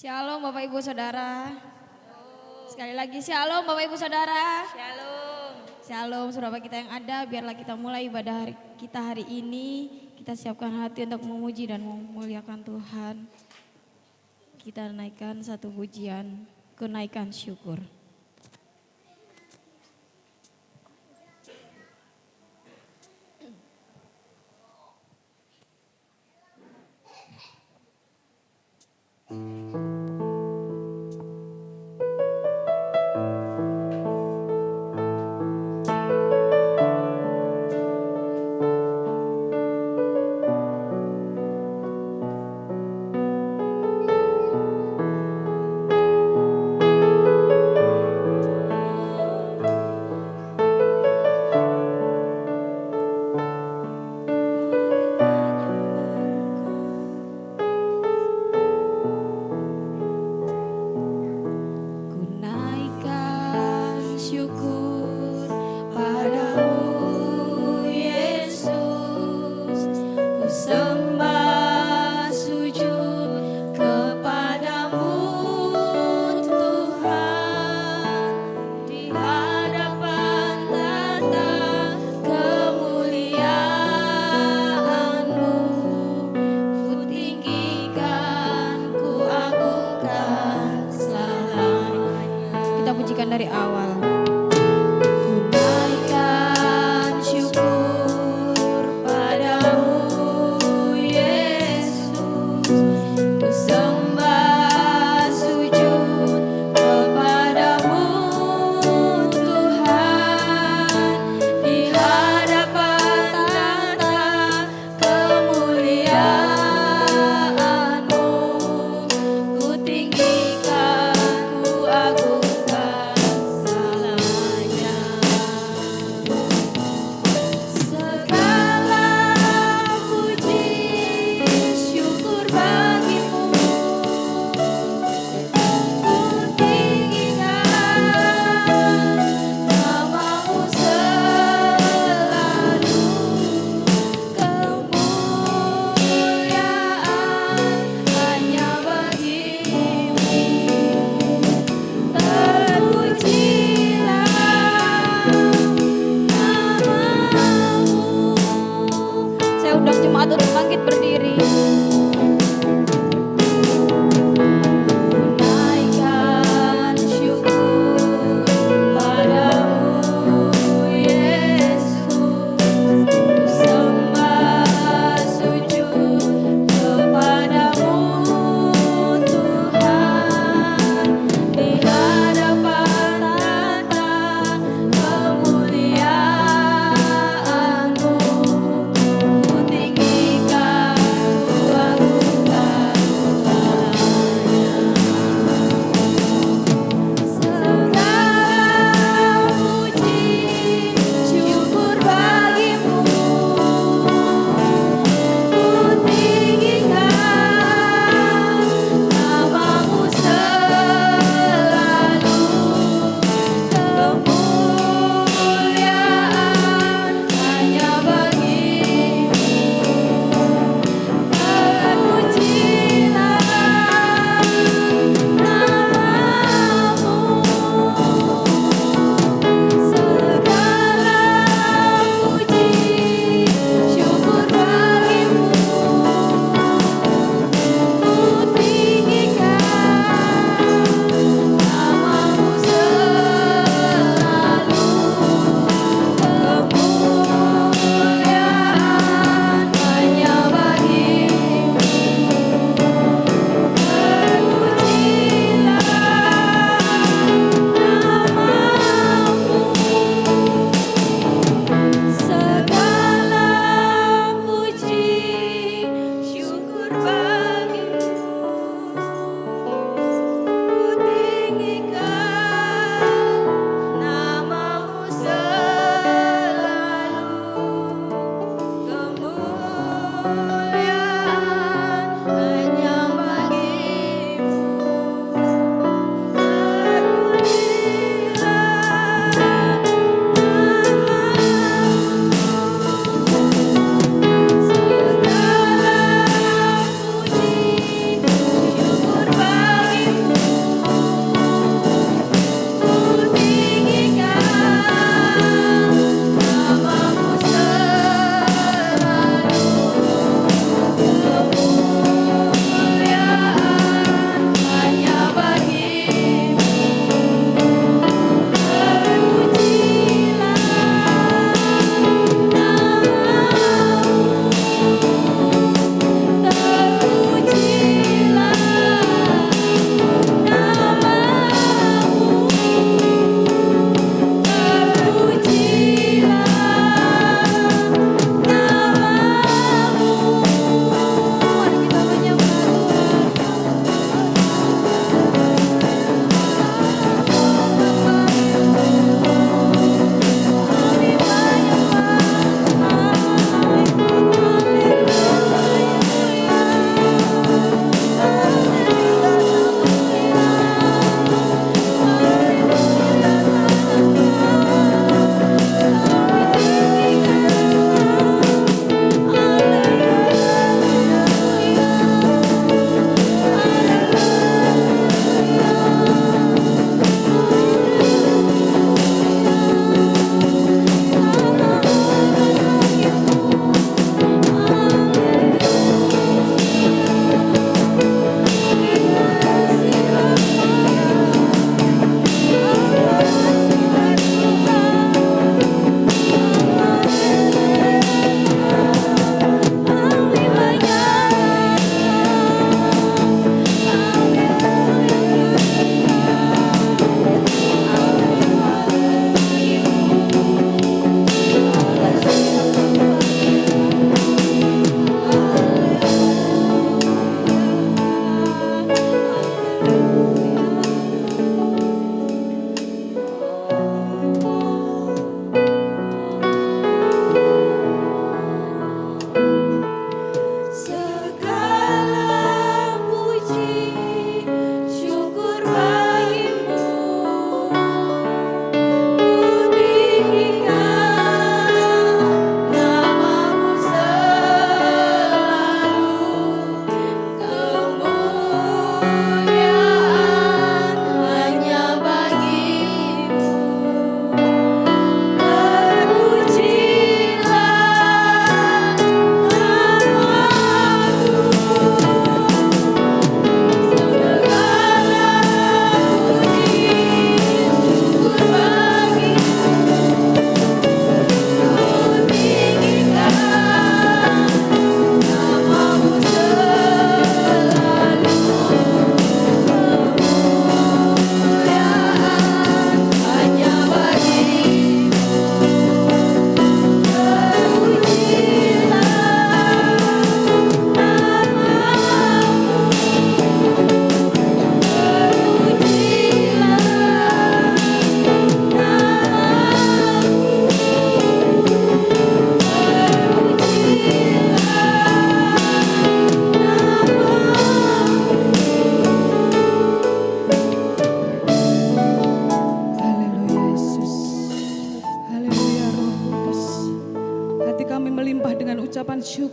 Shalom Bapak Ibu Saudara. Sekali lagi shalom Bapak Ibu Saudara. Shalom. Shalom saudara kita yang ada, biarlah kita mulai ibadah kita hari ini. Kita siapkan hati untuk memuji dan memuliakan Tuhan. Kita naikkan satu pujian, kenaikan syukur. Dari awal.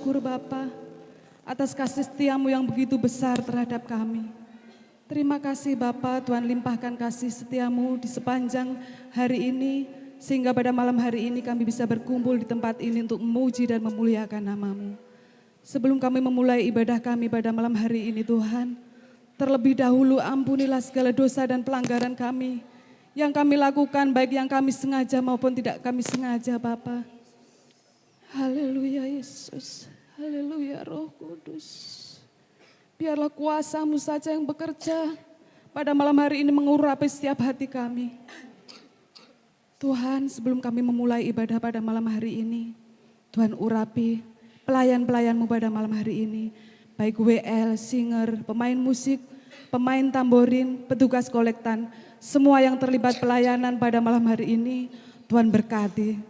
syukur Bapa atas kasih setiamu yang begitu besar terhadap kami. Terima kasih Bapa, Tuhan limpahkan kasih setiamu di sepanjang hari ini, sehingga pada malam hari ini kami bisa berkumpul di tempat ini untuk memuji dan memuliakan nama-Mu. Sebelum kami memulai ibadah kami pada malam hari ini Tuhan, terlebih dahulu ampunilah segala dosa dan pelanggaran kami yang kami lakukan, baik yang kami sengaja maupun tidak kami sengaja Bapa. Haleluya Yesus, haleluya Roh Kudus. Biarlah kuasa-Mu saja yang bekerja pada malam hari ini mengurapi setiap hati kami. Tuhan, sebelum kami memulai ibadah pada malam hari ini, Tuhan urapi pelayan-pelayan-Mu pada malam hari ini. Baik WL, singer, pemain musik, pemain tamborin, petugas kolektan, semua yang terlibat pelayanan pada malam hari ini, Tuhan berkati.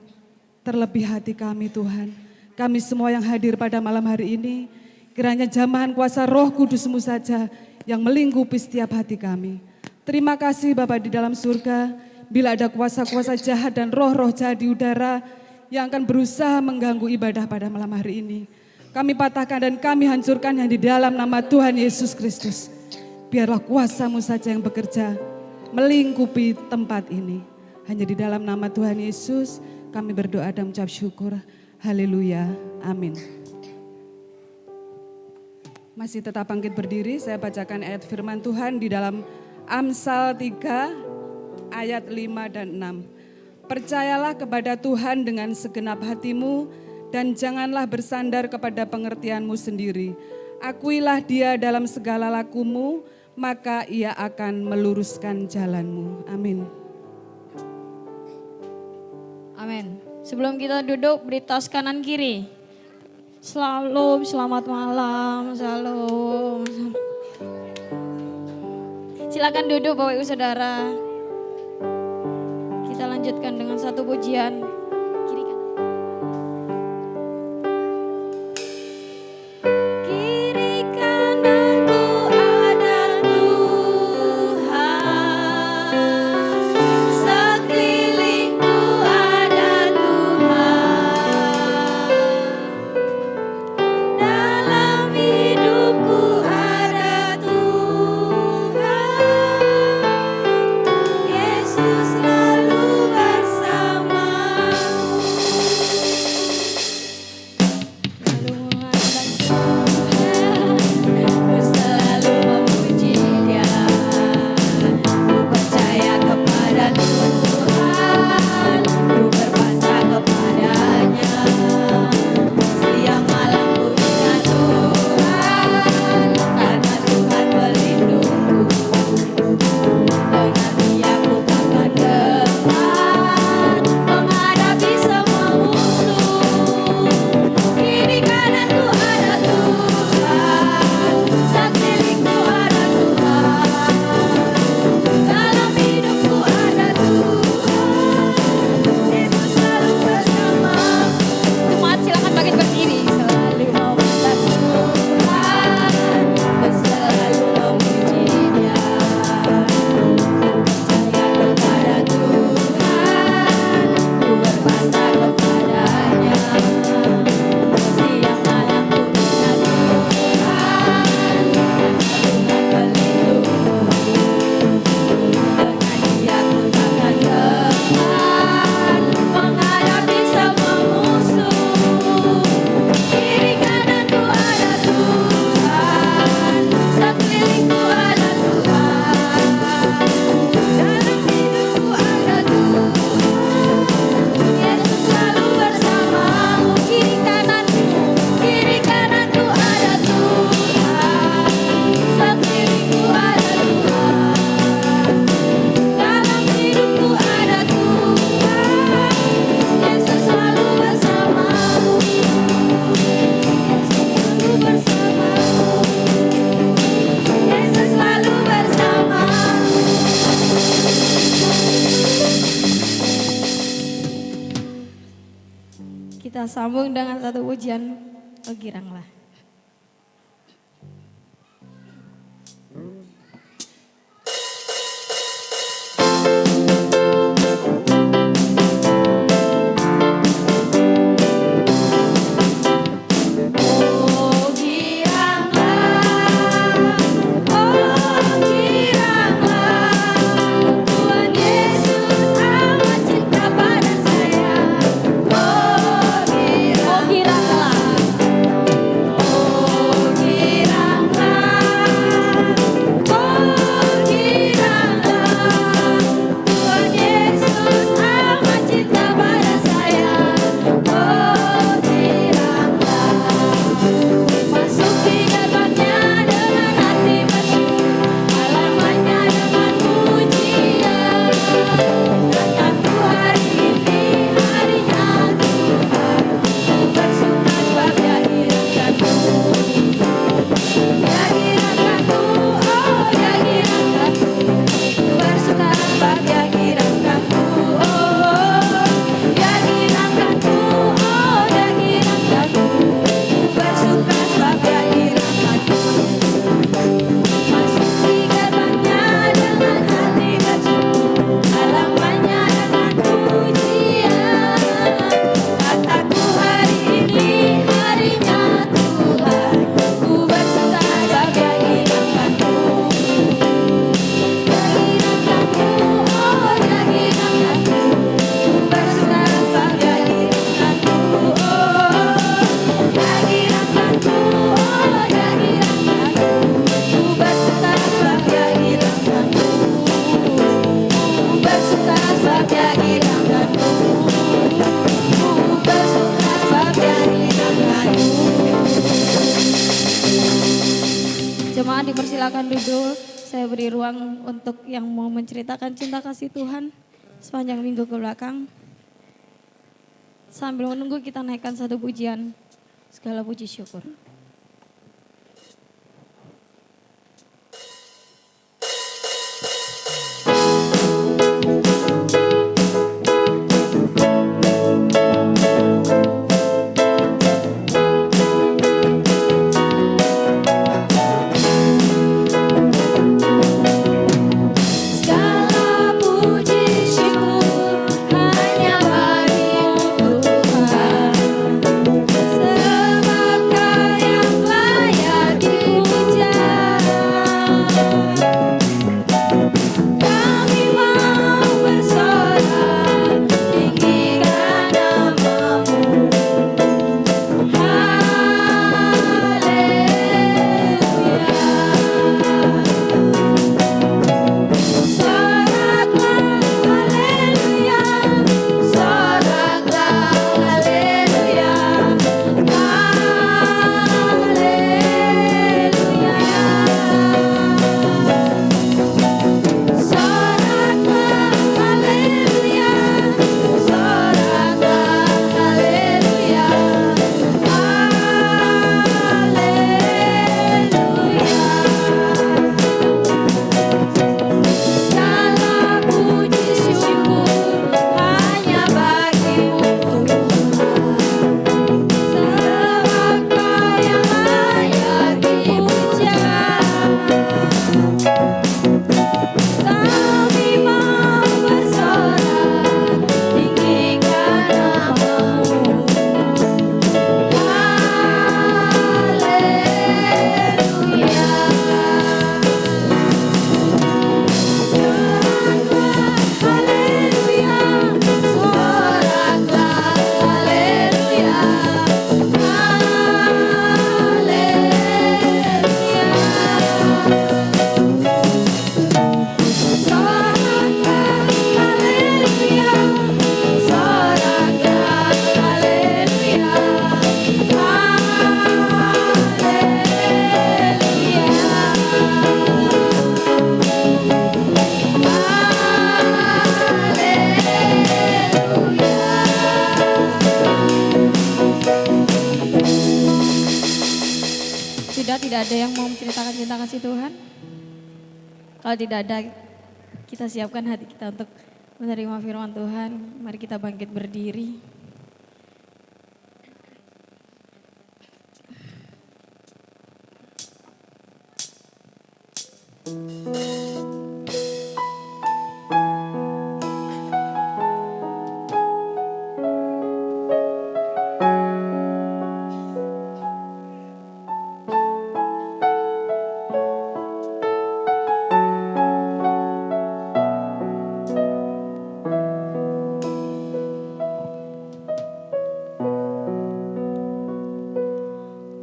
Terlebih hati kami Tuhan, kami semua yang hadir pada malam hari ini, kiranya jamahan kuasa Roh Kudus-Mu saja yang melingkupi setiap hati kami. Terima kasih Bapa di dalam surga, bila ada kuasa-kuasa jahat dan roh-roh jahat di udara yang akan berusaha mengganggu ibadah pada malam hari ini, kami patahkan dan kami hancurkan yang di dalam nama Tuhan Yesus Kristus. Biarlah kuasa-Mu saja yang bekerja melingkupi tempat ini. Hanya di dalam nama Tuhan Yesus kami berdoa dan mengucap syukur. Haleluya, amin. Masih tetap bangkit berdiri, saya bacakan ayat firman Tuhan di dalam Amsal 3 ayat 5 dan 6. Percayalah kepada Tuhan dengan segenap hatimu dan janganlah bersandar kepada pengertianmu sendiri. Akuilah Dia dalam segala lakumu, maka Ia akan meluruskan jalanmu. Amin. Amin. Sebelum kita duduk, beri tas kanan kiri. Shalom, selamat malam, shalom. Silakan duduk Bapak Ibu Saudara. Kita lanjutkan dengan satu pujian. Kiri kanan. Kiri kananku ada Tuhan, sekelilingku ada Tuhan, dalam hidupku ada Tuhan, Yesus selalu bersamaku. Lalu memandang Tuhan, ku selalu memuji Dia. Ku percaya kepada Tuhan, ku berpasrah kepadanya. Setiap malam ku ingat Tuhan, karena Tuhan melindungiku. Dengan Dia ku akan depan, menghadapi semua musuh. Kiri kananku ada Tuhan, sekelilingku ada Tuhan, dalam hidupku ada Tuhan, Yesus selalu bersamaku. Jemaat silakan bangkit berdiri. Selalu memandang Tuhan, selalu memuji Dia. Percaya kepada Tuhan, ku berpasrah kepadanya. Siang malam ku ingat Tuhan, Tuhan melindungiku. Dengan Dia ku akan depan, menghadapi semua musuh. Kiri kananku ada Tuhan, sekelilingku ada Tuhan, dalam hidupku ada Tuhan, Yesus selalu bersamamu. Kiri kananku ada Tuhan, sekelilingku ada Tuhan, dalam hidupku ada Tuhan, Yesus selalu bersamamu. Yesus selalu bersamamu. Yesus selalu bersamamu. Kita sambung dengan satu pujian, "Oh Giranglah." Oh mempersilakan duduk. Saya beri ruang untuk yang mau menceritakan cinta kasih Tuhan sepanjang minggu ke belakang. Sambil menunggu kita naikkan satu pujian, segala puji syukur. Segala puji syukur hanya bagimu Tuhan, sebab Kau yang layak dipuja. Kami mau bersorak tinggikan nama-Mu. Haleluya. Soraklah haleluya, haleluya. Soraklah haleluya, soraklah haleluya, haleluya. Segala puji syukur hanya bagimu Tuhan, sebab Kau yang layak dipuja. Kami mau bersorak tinggikan nama-Mu. Haleluya. Soraklah haleluya, Sudah tidak ada yang mau menceritakan cinta kasih Tuhan? Kalau tidak ada, kita siapkan hati kita untuk menerima firman Tuhan. Mari kita bangkit berdiri.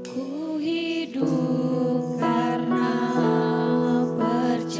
Ku hidup karena percaya.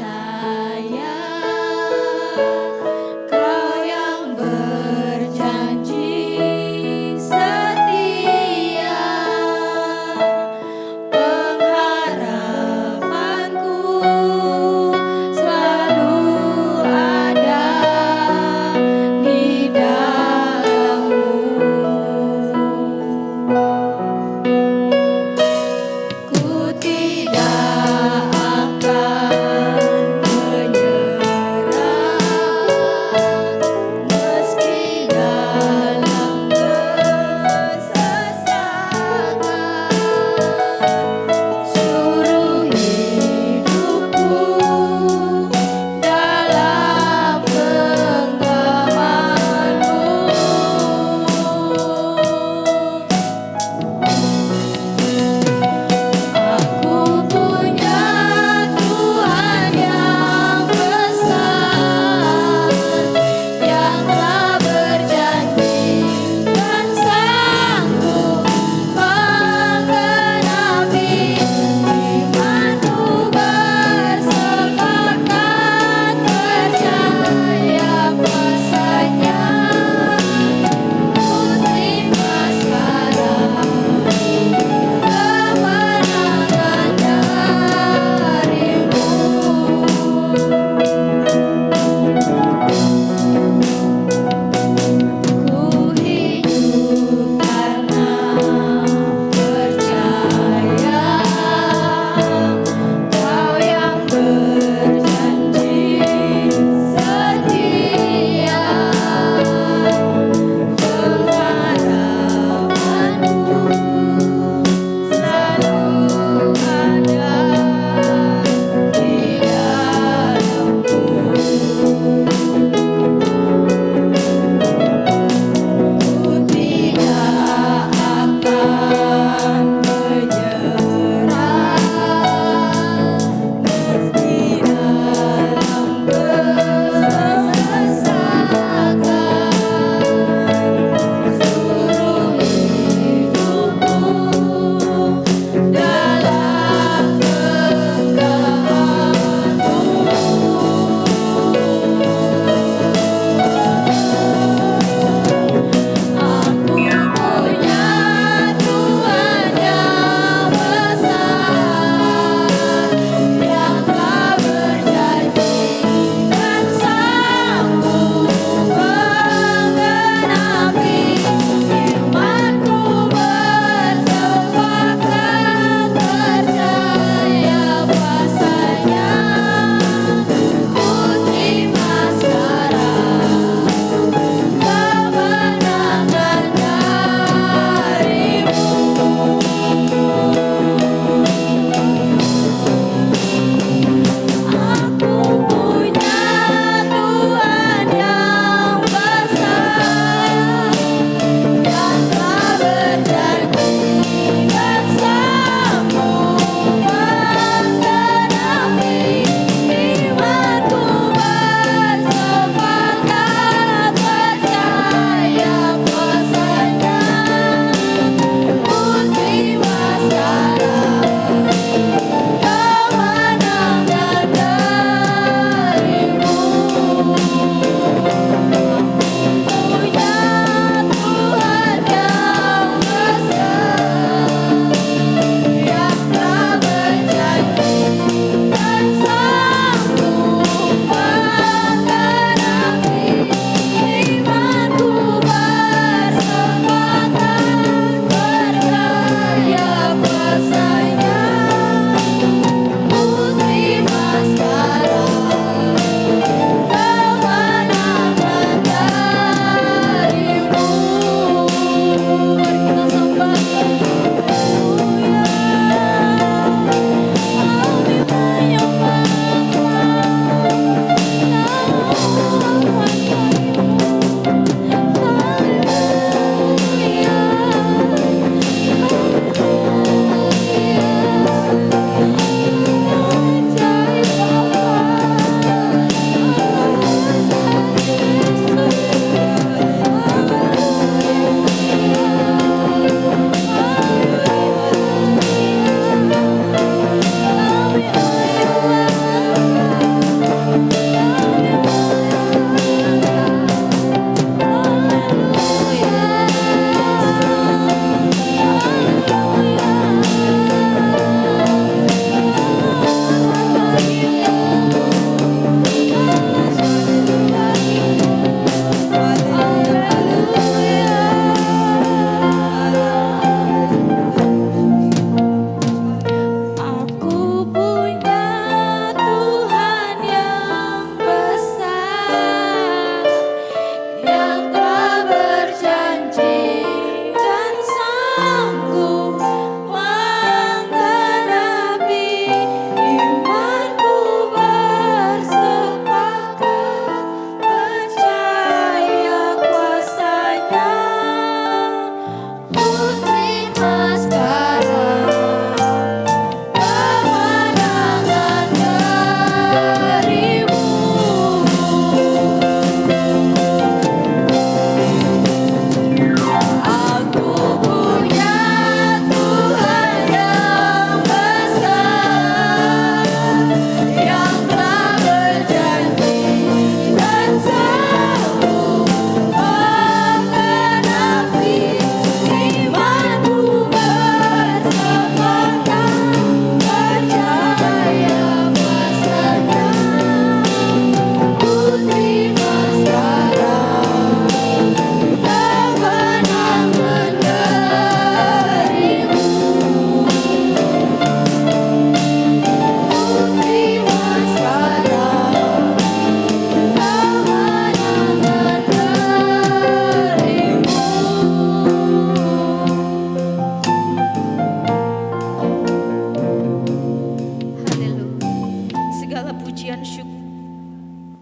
segala pujian syukur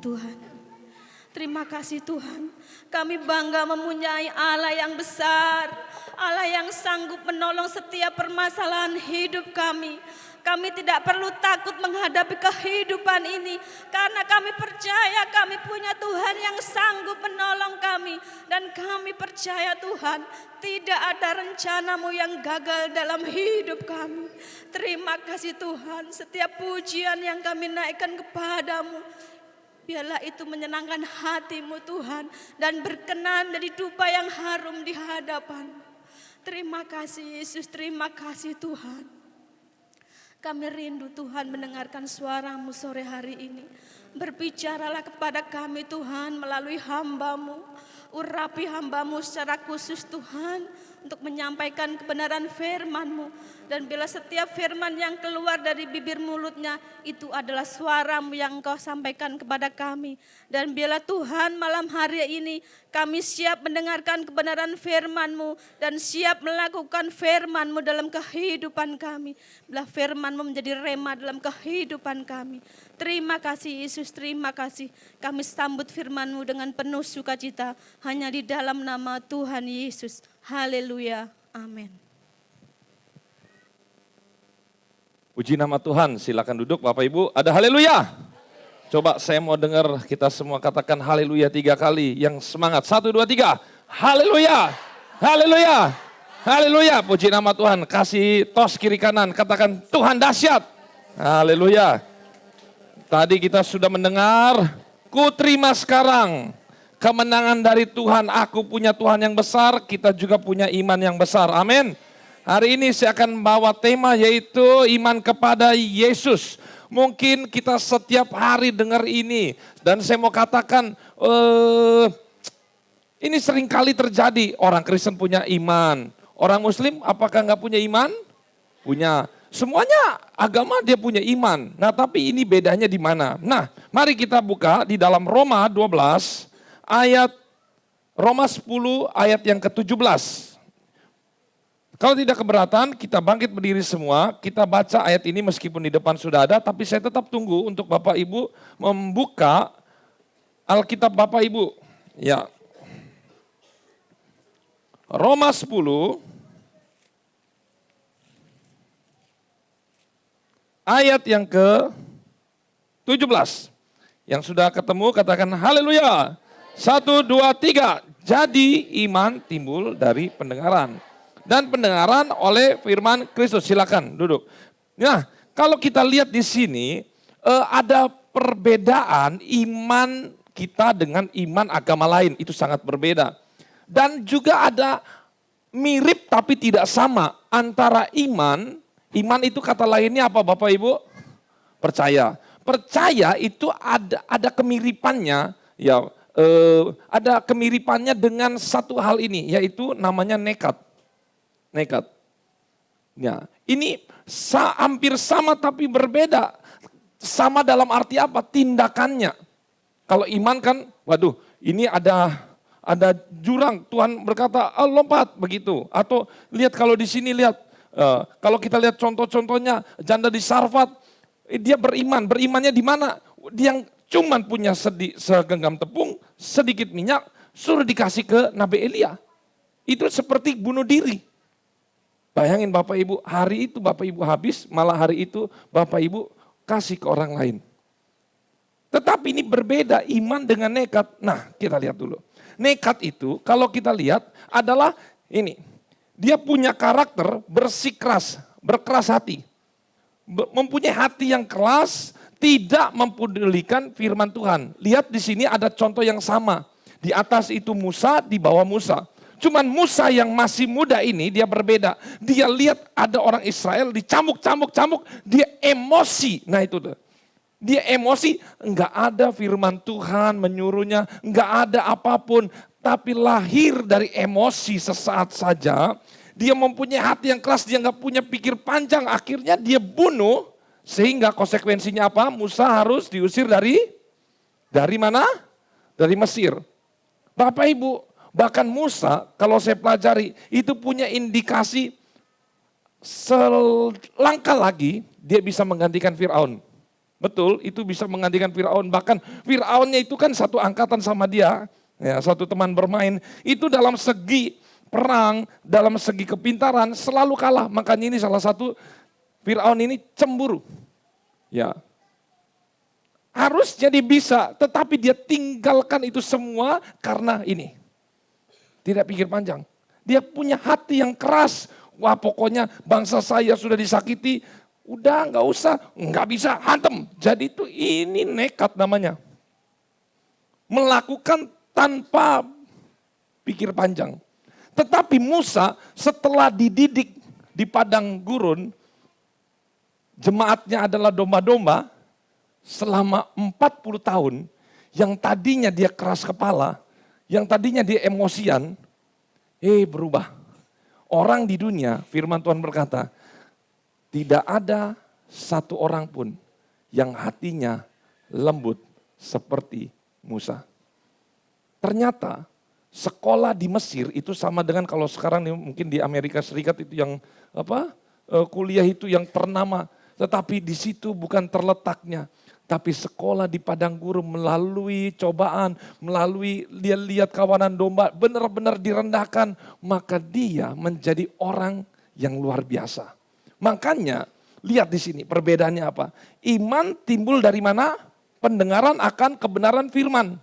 Tuhan. Terima kasih Tuhan, kami bangga mempunyai Allah yang besar, Allah yang sanggup menolong setiap permasalahan hidup kami. Kami tidak perlu takut menghadapi kehidupan ini karena kami percaya kami punya Tuhan yang sanggup menolong kami. Dan kami percaya Tuhan, tidak ada rencanamu yang gagal dalam hidup kami. Terima kasih Tuhan, setiap pujian yang kami naikkan kepadamu, biarlah itu menyenangkan hatimu Tuhan dan berkenan dari dupa yang harum di hadapan. Terima kasih Yesus, terima kasih Tuhan. Kami rindu Tuhan mendengarkan suara-Mu sore hari ini. Berbicaralah kepada kami Tuhan melalui hamba-Mu. Urapi hamba-Mu secara khusus Tuhan untuk menyampaikan kebenaran firman-Mu. Dan bila setiap firman yang keluar dari bibir mulutnya itu adalah suara-Mu yang Engkau sampaikan kepada kami. Dan bila Tuhan malam hari ini kami siap mendengarkan kebenaran firman-Mu dan siap melakukan firman-Mu dalam kehidupan kami. Bila firman-Mu menjadi rema dalam kehidupan kami. Terima kasih Yesus, terima kasih. Kami sambut firman-Mu dengan penuh sukacita hanya di dalam nama Tuhan Yesus. Haleluya, amin. Puji nama Tuhan, silakan duduk Bapak Ibu. Ada haleluya. Coba saya mau dengar kita semua katakan haleluya 3 kali. Yang semangat, 1, 2, 3. Haleluya, haleluya, haleluya. Puji nama Tuhan, kasih tos kiri kanan, katakan Tuhan dahsyat. Haleluya. Tadi kita sudah mendengar, ku terima sekarang kemenangan dari Tuhan. Aku punya Tuhan yang besar, kita juga punya iman yang besar. Amin. Hari ini saya akan membawa tema yaitu iman kepada Yesus. Mungkin kita setiap hari dengar ini. Dan saya mau katakan, ini sering kali terjadi. Orang Kristen punya iman. Orang Muslim apakah nggak punya iman? Punya. Semuanya agama dia punya iman. Nah tapi ini bedanya di mana? Nah mari kita buka di dalam Roma 12 ayat Roma 10 ayat yang ke-17. Kalau tidak keberatan, kita bangkit berdiri semua, kita baca ayat ini meskipun di depan sudah ada, tapi saya tetap tunggu untuk Bapak Ibu membuka Alkitab Bapak Ibu. Ya. Roma 10 ayat yang ke-17. Yang sudah ketemu katakan haleluya. 1, 2, 3. Jadi iman timbul dari pendengaran. Dan pendengaran oleh firman Kristus. Silakan duduk. Nah, kalau kita lihat di sini ada perbedaan iman kita dengan iman agama lain. Itu sangat berbeda. Dan juga ada mirip tapi tidak sama antara iman. Iman itu kata lainnya apa Bapak Ibu? Percaya. Percaya itu ada kemiripannya. Ya, ada kemiripannya dengan satu hal ini. Yaitu namanya nekat. Nekat. Ya, ini hampir sama tapi berbeda. Sama dalam arti apa? Tindakannya. Kalau iman kan, waduh, ini ada jurang. Tuhan berkata, lompat begitu. Atau lihat kalau di sini lihat, kalau kita lihat contoh-contohnya janda di Sarfat, dia beriman. Berimannya di mana? Dia yang cuman punya segenggam tepung, sedikit minyak, suruh dikasih ke Nabi Elia. Itu seperti bunuh diri. Bayangin Bapak Ibu, hari itu Bapak Ibu habis, malah hari itu Bapak Ibu kasih ke orang lain. Tetapi ini berbeda iman dengan nekat. Nah kita lihat dulu. Nekat itu kalau kita lihat adalah ini. Dia punya karakter bersikeras, berkeras hati. Mempunyai hati yang keras, tidak mempedulikan firman Tuhan. Lihat di sini ada contoh yang sama. Di atas itu Musa, di bawah Musa. Cuman Musa yang masih muda ini dia berbeda. Dia lihat ada orang Israel dicambuk, dia emosi. Nah itu tuh. Dia emosi, enggak ada firman Tuhan menyuruhnya, enggak ada apapun. Tapi lahir dari emosi sesaat saja. Dia mempunyai hati yang keras, dia enggak punya pikir panjang. Akhirnya dia bunuh, sehingga konsekuensinya apa? Musa harus diusir dari mana? Dari Mesir. Bapak Ibu, bahkan Musa, kalau saya pelajari, itu punya indikasi selangkah lagi dia bisa menggantikan Firaun. Betul, itu bisa menggantikan Firaun. Bahkan Firaunnya itu kan satu angkatan sama dia, ya, satu teman bermain. Itu dalam segi perang, dalam segi kepintaran selalu kalah. Makanya ini salah satu Firaun ini cemburu. Ya. Harusnya dia bisa, tetapi dia tinggalkan itu semua karena ini. Tidak pikir panjang. Dia punya hati yang keras. Wah, pokoknya bangsa saya sudah disakiti, udah nggak usah, nggak bisa, hantem. Jadi itu ini nekat namanya. Melakukan tanpa pikir panjang. Tetapi Musa setelah dididik di padang gurun, jemaatnya adalah domba-domba, selama 40 tahun, yang tadinya dia keras kepala, yang tadinya dia emosian, berubah. Orang di dunia, firman Tuhan berkata, tidak ada satu orang pun yang hatinya lembut seperti Musa. Ternyata sekolah di Mesir itu sama dengan kalau sekarang mungkin di Amerika Serikat itu yang kuliah itu yang ternama. Tetapi di situ bukan terletaknya. Tapi sekolah di padang gurun melalui cobaan, melalui dia lihat kawanan domba benar-benar direndahkan. Maka dia menjadi orang yang luar biasa. Makanya lihat di sini perbedaannya apa. Iman timbul dari mana? Pendengaran akan kebenaran firman.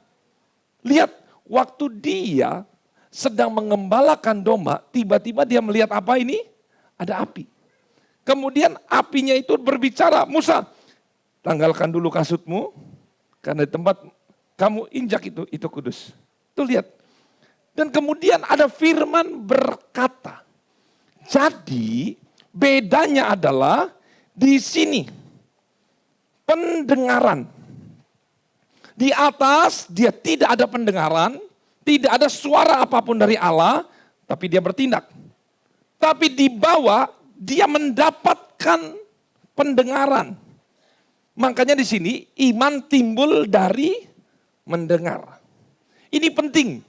Lihat waktu dia sedang mengembalakan domba, tiba-tiba dia melihat apa ini? Ada api. Kemudian apinya itu berbicara, Musa, tanggalkan dulu kasutmu, karena di tempat kamu injak itu kudus. Tuh lihat. Dan kemudian ada firman berkata. Jadi bedanya adalah di sini. Pendengaran. Di atas dia tidak ada pendengaran, tidak ada suara apapun dari Allah, tapi dia bertindak. Tapi di bawah dia mendapatkan pendengaran. Makanya di sini iman timbul dari mendengar. Ini penting.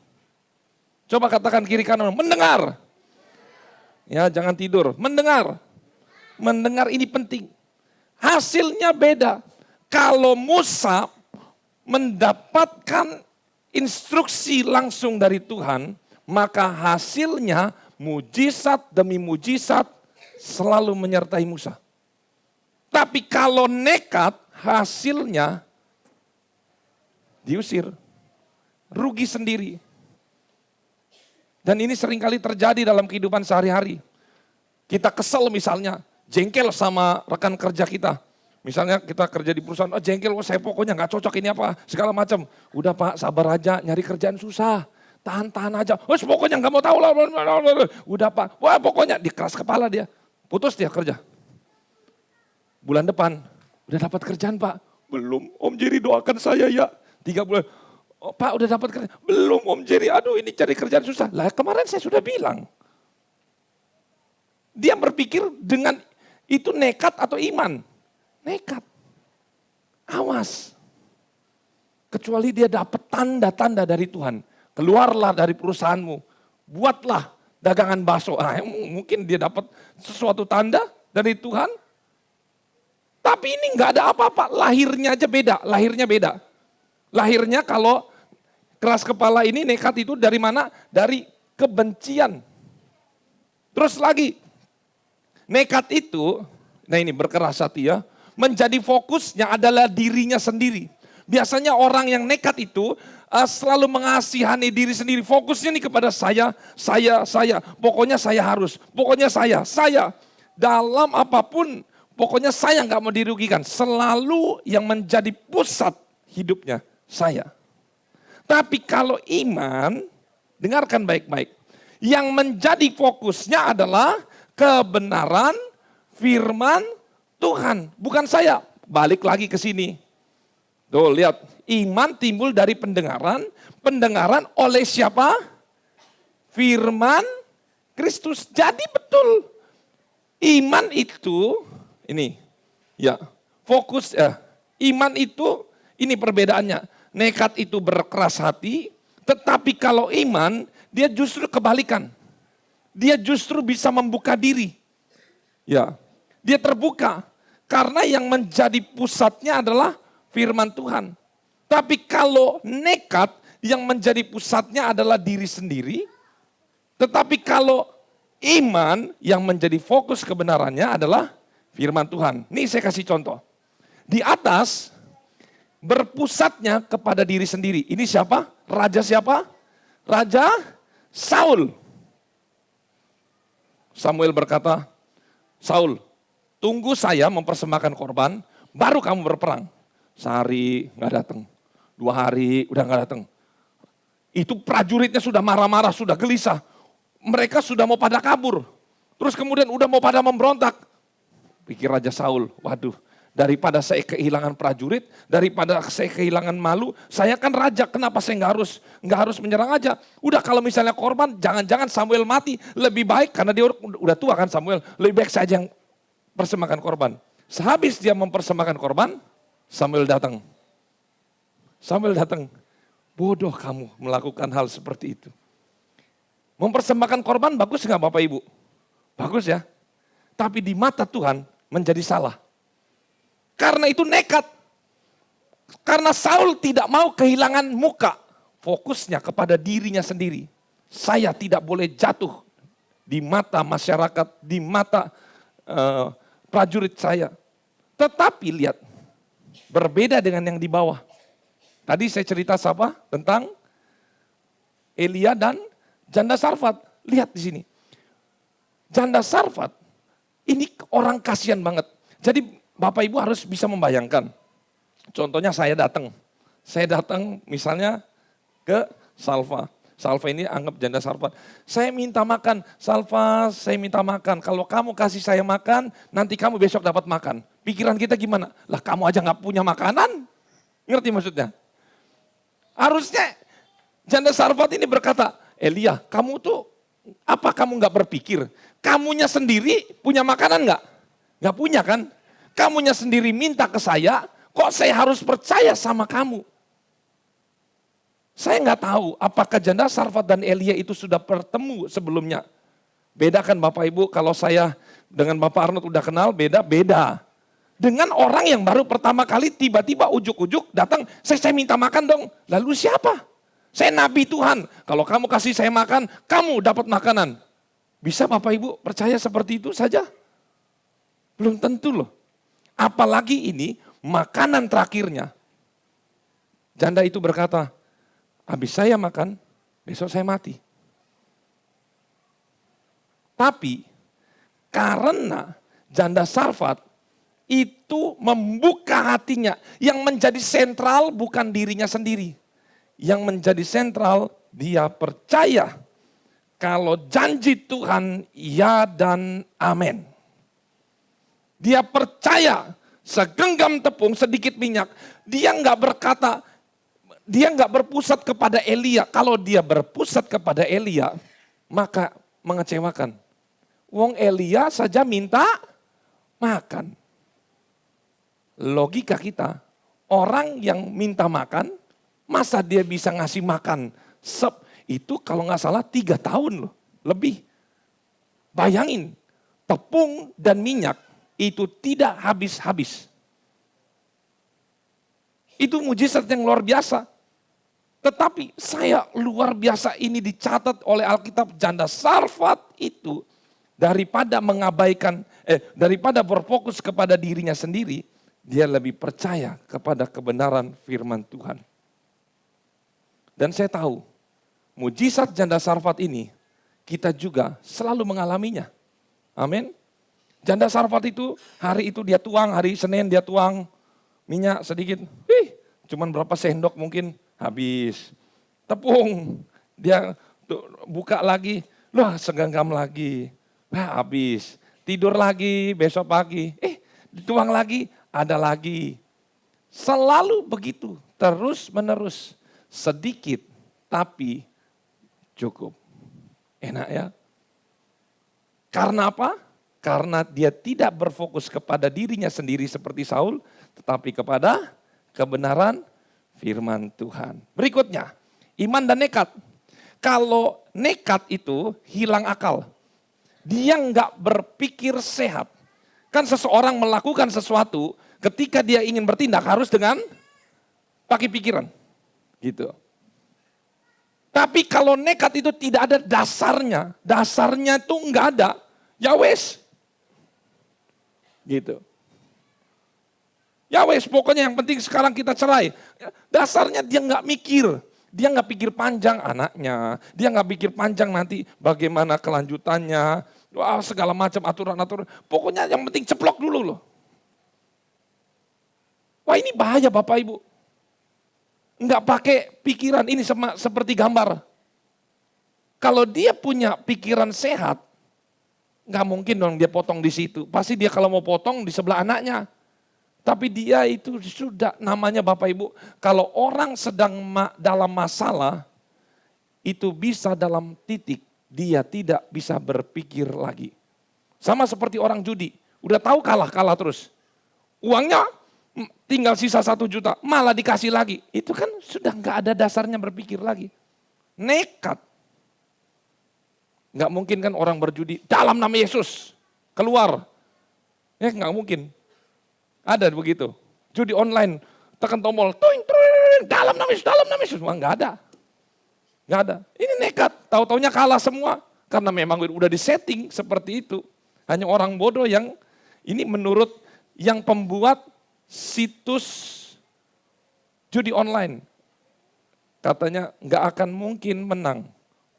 Coba katakan kiri kanan, mendengar. Ya, jangan tidur, mendengar. Mendengar ini penting. Hasilnya beda. Kalau Musa mendapatkan instruksi langsung dari Tuhan, maka hasilnya mujizat demi mujizat selalu menyertai Musa. Tapi kalau nekat, hasilnya diusir. Rugi sendiri. Dan ini seringkali terjadi dalam kehidupan sehari-hari. Kita kesel misalnya, jengkel sama rekan kerja kita. Misalnya kita kerja di perusahaan, jengkel, saya pokoknya gak cocok ini apa, segala macam. Udah Pak, sabar aja, nyari kerjaan susah. Tahan-tahan aja, pokoknya gak mau tahu lah. Udah Pak, wah pokoknya dikeras kepala dia. Putus dia kerja. Bulan depan, udah dapat kerjaan Pak? Belum, Om Jerry doakan saya ya. 3 bulan, Pak udah dapat kerjaan? Belum Om Jerry, aduh ini cari kerjaan susah. Lah kemarin saya sudah bilang. Dia berpikir dengan itu nekat atau iman? Nekat. Awas. Kecuali dia dapat tanda-tanda dari Tuhan. Keluarlah dari perusahaanmu. Buatlah dagangan bakso. Mungkin dia dapat sesuatu tanda dari Tuhan. Tapi ini nggak ada apa-apa, lahirnya aja beda, lahirnya beda. Lahirnya kalau keras kepala ini nekat itu dari mana? Dari kebencian. Terus lagi, nekat itu, nah ini berkeras hati ya, menjadi fokusnya adalah dirinya sendiri. Biasanya orang yang nekat itu selalu mengasihani diri sendiri, fokusnya nih kepada saya. Pokoknya saya harus, pokoknya saya. Dalam apapun, pokoknya saya nggak mau dirugikan. Selalu yang menjadi pusat hidupnya saya. Tapi kalau iman, dengarkan baik-baik. Yang menjadi fokusnya adalah kebenaran firman Tuhan. Bukan saya. Balik lagi ke sini. Tuh lihat, iman timbul dari pendengaran. Pendengaran oleh siapa? Firman Kristus. Jadi betul. Iman itu ini, ya, fokus ya. Iman itu, ini perbedaannya. Nekat itu berkeras hati, tetapi kalau iman, dia justru kebalikan. Dia justru bisa membuka diri. Ya, dia terbuka. Karena yang menjadi pusatnya adalah firman Tuhan. Tapi kalau nekat, yang menjadi pusatnya adalah diri sendiri. Tetapi kalau iman, yang menjadi fokus kebenarannya adalah firman Tuhan. Nih saya kasih contoh. Di atas, berpusatnya kepada diri sendiri. Ini siapa? Raja siapa? Raja Saul. Samuel berkata, Saul, tunggu saya mempersembahkan korban, baru kamu berperang. Sehari nggak datang, 2 hari udah nggak datang. Itu prajuritnya sudah marah-marah, sudah gelisah. Mereka sudah mau pada kabur. Terus kemudian udah mau pada memberontak. Pikir Raja Saul, waduh, daripada saya kehilangan prajurit, daripada saya kehilangan malu, saya kan raja, kenapa saya nggak harus menyerang aja? Udah kalau misalnya korban, jangan-jangan Samuel mati, lebih baik karena dia udah tua kan Samuel, lebih baik saja yang persembahkan korban. Sehabis dia mempersembahkan korban, Samuel datang. Samuel datang, bodoh kamu melakukan hal seperti itu. Mempersembahkan korban bagus nggak Bapak Ibu? Bagus ya. Tapi di mata Tuhan menjadi salah. Karena itu nekat. Karena Saul tidak mau kehilangan muka. Fokusnya kepada dirinya sendiri. Saya tidak boleh jatuh di mata masyarakat, di mata prajurit saya. Tetapi lihat, berbeda dengan yang di bawah. Tadi saya cerita siapa? Tentang Elia dan janda Sarfat. Lihat di sini. Janda Sarfat, ini orang kasihan banget. Jadi Bapak Ibu harus bisa membayangkan. Contohnya saya datang misalnya ke Salva. Salva ini anggap janda Sarfat. Saya minta makan, Salva saya minta makan. Kalau kamu kasih saya makan, nanti kamu besok dapat makan. Pikiran kita gimana? Lah kamu aja gak punya makanan. Ngerti maksudnya? Harusnya janda Sarfat ini berkata, Elia kamu tuh, apa kamu gak berpikir? Kamunya sendiri punya makanan gak? Gak punya kan? Kamunya sendiri minta ke saya, kok saya harus percaya sama kamu? Saya nggak tahu apakah janda Sarfat dan Elia itu sudah bertemu sebelumnya. Beda kan Bapak Ibu, kalau saya dengan Bapak Arnold udah kenal, beda. Dengan orang yang baru pertama kali tiba-tiba ujuk-ujuk datang, saya minta makan dong. Lalu siapa? Saya nabi Tuhan, kalau kamu kasih saya makan, kamu dapat makanan. Bisa Bapak Ibu percaya seperti itu saja? Belum tentu loh. Apalagi ini makanan terakhirnya. Janda itu berkata, habis saya makan, besok saya mati. Tapi karena janda Sarfat itu membuka hatinya, yang menjadi sentral bukan dirinya sendiri. Yang menjadi sentral dia percaya kalau janji Tuhan ya dan amin. Dia percaya segenggam tepung sedikit minyak. Dia nggak berkata, dia nggak berpusat kepada Elia. Kalau dia berpusat kepada Elia, maka mengecewakan. Wong Elia saja minta makan. Logika kita, orang yang minta makan, masa dia bisa ngasih makan? Itu kalau nggak salah 3 tahun loh, lebih. Bayangin, tepung dan minyak itu tidak habis-habis. Itu mujizat yang luar biasa. Tetapi saya luar biasa ini dicatat oleh Alkitab, janda Sarfat itu daripada daripada berfokus kepada dirinya sendiri, dia lebih percaya kepada kebenaran firman Tuhan. Dan saya tahu, mujizat janda Sarfat ini kita juga selalu mengalaminya. Amin. Janda Sarfat itu hari itu dia tuang, hari Senin dia tuang minyak sedikit. Cuman berapa sendok mungkin habis. Tepung dia buka lagi, loh segenggam lagi. Habis. Tidur lagi besok pagi. Dituang lagi, ada lagi. Selalu begitu, terus menerus. Sedikit tapi cukup. Enak ya? Karena apa? Karena dia tidak berfokus kepada dirinya sendiri seperti Saul, tetapi kepada kebenaran firman Tuhan. Berikutnya, iman dan nekat. Kalau nekat itu hilang akal. Dia nggak berpikir sehat. Kan seseorang melakukan sesuatu ketika dia ingin bertindak harus dengan pakai pikiran. Gitu. Tapi kalau nekat itu tidak ada dasarnya. Dasarnya itu enggak ada. Ya wes. Gitu. Ya wes, pokoknya yang penting sekarang kita cerai. Dasarnya dia enggak mikir. Dia enggak pikir panjang anaknya. Dia enggak pikir panjang nanti bagaimana kelanjutannya. Wah, segala macam aturan-aturan. Pokoknya yang penting ceplok dulu loh. Wah, ini bahaya Bapak Ibu. Enggak pakai pikiran, ini seperti gambar. Kalau dia punya pikiran sehat, enggak mungkin dong dia potong di situ. Pasti dia kalau mau potong di sebelah anaknya. Tapi dia itu sudah namanya Bapak Ibu. Kalau orang sedang dalam masalah, itu bisa dalam titik. Dia tidak bisa berpikir lagi. Sama seperti orang judi. Udah tahu kalah terus. Uangnya tinggal sisa 1 juta, malah dikasih lagi. Itu kan sudah nggak ada dasarnya berpikir lagi. Nekat. Nggak mungkin kan orang berjudi, dalam nama Yesus, keluar. Ya nggak mungkin. Ada begitu. Judi online, tekan tombol, tuing, dalam nama Yesus. Wah, nggak ada. Nggak ada. Ini nekat, tahu-taunya kalah semua. Karena memang udah disetting seperti itu. Hanya orang bodoh yang ini menurut yang pembuat situs judi online. Katanya nggak akan mungkin menang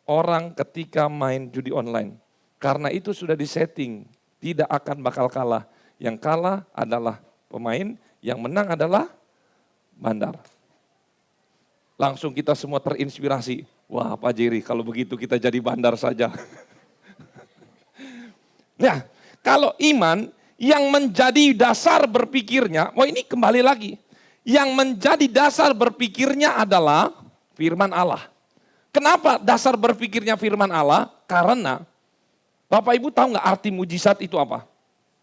orang ketika main judi online. Karena itu sudah disetting, tidak akan bakal kalah. Yang kalah adalah pemain, yang menang adalah bandar. Langsung kita semua terinspirasi. Wah Pak Jerry, kalau begitu kita jadi bandar saja. Nah, kalau iman yang menjadi dasar berpikirnya, wah ini kembali lagi. Yang menjadi dasar berpikirnya adalah firman Allah. Kenapa dasar berpikirnya firman Allah? Karena, Bapak Ibu tahu nggak arti mujizat itu apa?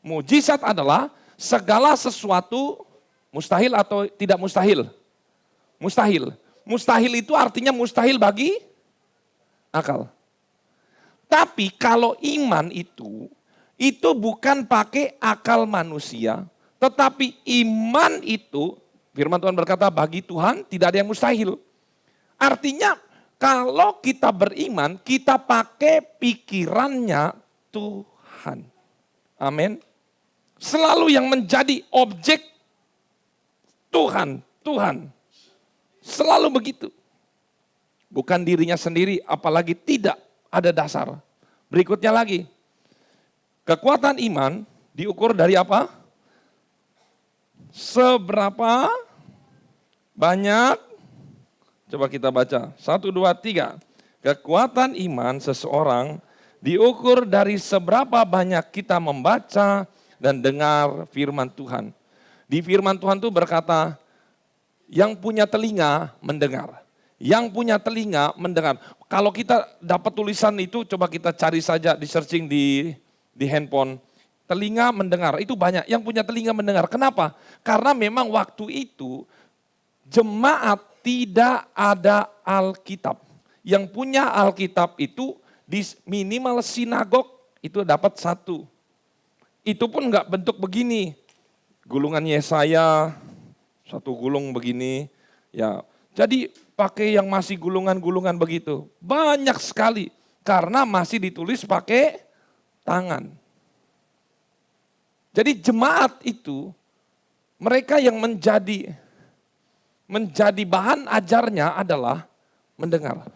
Mujizat adalah segala sesuatu mustahil atau tidak mustahil. Mustahil. Mustahil itu artinya mustahil bagi akal. Tapi kalau iman itu bukan pakai akal manusia, tetapi iman itu, firman Tuhan berkata bagi Tuhan tidak ada yang mustahil. Artinya kalau kita beriman, kita pakai pikirannya Tuhan. Amin. Selalu yang menjadi objek Tuhan. Selalu begitu. Bukan dirinya sendiri, apalagi tidak ada dasar. Berikutnya lagi. Kekuatan iman diukur dari apa? Seberapa banyak, coba kita baca. 1, 2, 3. Kekuatan iman seseorang diukur dari seberapa banyak kita membaca dan dengar firman Tuhan. Di firman Tuhan itu berkata, yang punya telinga mendengar. Yang punya telinga mendengar. Kalau kita dapat tulisan itu, coba kita cari saja di searching di handphone. Telinga mendengar, itu banyak. Yang punya telinga mendengar. Kenapa? Karena memang waktu itu jemaat tidak ada Alkitab. Yang punya Alkitab itu di minimal sinagog itu dapat 1. Itu pun enggak bentuk begini. Gulungan Yesaya, 1 gulung begini, ya. Jadi pakai yang masih gulungan-gulungan begitu. Banyak sekali karena masih ditulis pakai tangan. Jadi jemaat itu mereka yang menjadi bahan ajarnya adalah mendengar.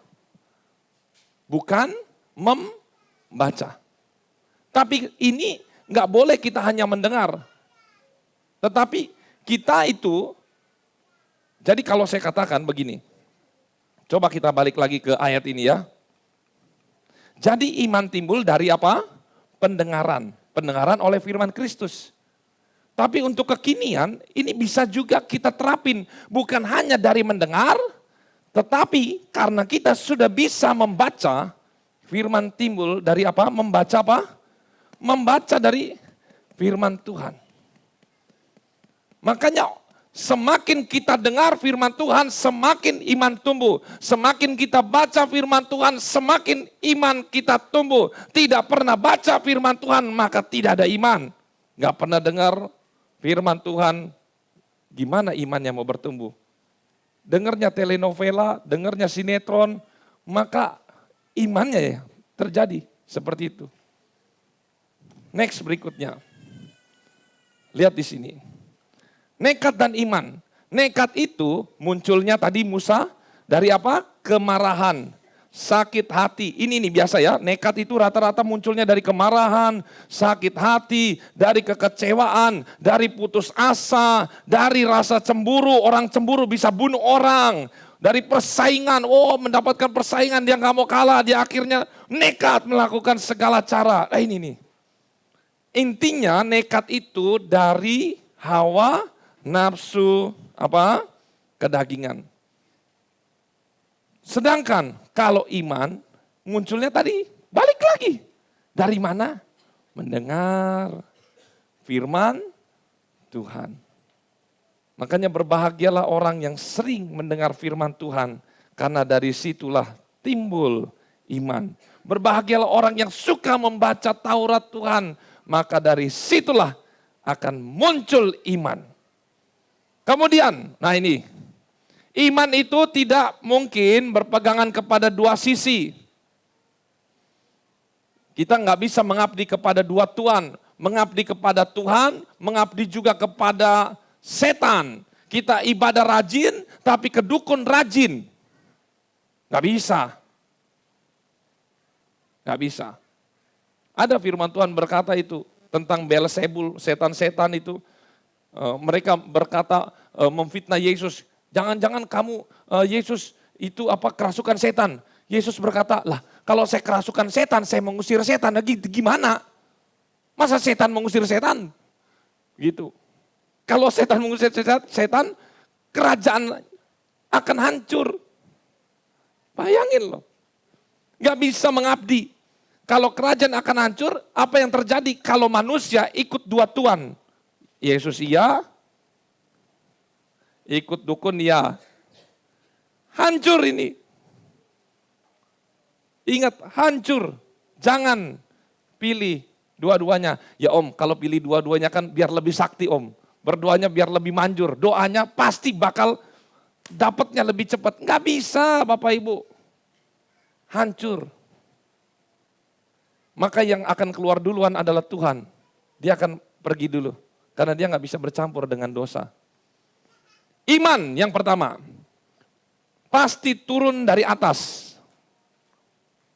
Bukan membaca. Tapi ini enggak boleh kita hanya mendengar. Tetapi kita itu, jadi kalau saya katakan begini, coba kita balik lagi ke ayat ini ya. Jadi iman timbul dari apa? Pendengaran. Pendengaran oleh firman Kristus. Tapi untuk kekinian, ini bisa juga kita terapin. Bukan hanya dari mendengar, tetapi karena kita sudah bisa membaca, firman timbul dari apa? Membaca apa? Membaca dari firman Tuhan. Makanya semakin kita dengar firman Tuhan, semakin iman tumbuh. Semakin kita baca firman Tuhan, semakin iman kita tumbuh. Tidak pernah baca firman Tuhan, maka tidak ada iman. nggak pernah dengar firman Tuhan, gimana imannya mau bertumbuh? Dengarnya telenovela, dengarnya sinetron, maka imannya ya terjadi seperti itu. Next berikutnya. Lihat di sini. Nekat dan iman. Nekat itu munculnya tadi Musa dari apa? Kemarahan, sakit hati. Ini nih biasa ya, nekat itu rata-rata munculnya dari kemarahan, sakit hati, dari kekecewaan, dari putus asa, dari rasa cemburu. Orang cemburu bisa bunuh orang. Dari persaingan, mendapatkan persaingan dia nggak mau kalah, dia akhirnya nekat melakukan segala cara. Ini nih. Intinya nekat itu dari hawa nafsu apa? Kedagingan. Sedangkan kalau iman munculnya tadi balik lagi. Dari mana? Mendengar firman Tuhan. Makanya berbahagialah orang yang sering mendengar firman Tuhan. Karena dari situlah timbul iman. Berbahagialah orang yang suka membaca Taurat Tuhan. Maka dari situlah akan muncul iman. Kemudian, nah ini. Iman itu tidak mungkin berpegangan kepada dua sisi. Kita nggak bisa mengabdi kepada dua Tuhan. Mengabdi kepada Tuhan, mengabdi juga kepada setan. Kita ibadah rajin, tapi ke dukun rajin. Nggak bisa. Nggak bisa. Ada firman Tuhan berkata itu tentang Beelzebul, setan-setan itu. Mereka berkata memfitnah Yesus. Jangan-jangan kamu Yesus itu apa kerasukan setan. Yesus berkata, lah kalau saya kerasukan setan, saya mengusir setan lagi gimana? Masa setan mengusir setan? Gitu. Kalau setan mengusir setan, kerajaan akan hancur. Bayangin loh. Gak bisa mengabdi. Kalau kerajaan akan hancur, apa yang terjadi kalau manusia ikut dua tuan? Yesus iya, ikut dukun iya. Hancur ini. Ingat, hancur. Jangan pilih dua-duanya. Ya om, kalau pilih dua-duanya kan biar lebih sakti om. Berdoanya biar lebih manjur. Doanya pasti bakal dapatnya lebih cepat. Nggak bisa Bapak Ibu. Hancur. Maka yang akan keluar duluan adalah Tuhan. Dia akan pergi dulu. Karena dia nggak bisa bercampur dengan dosa. Iman yang pertama. Pasti turun dari atas.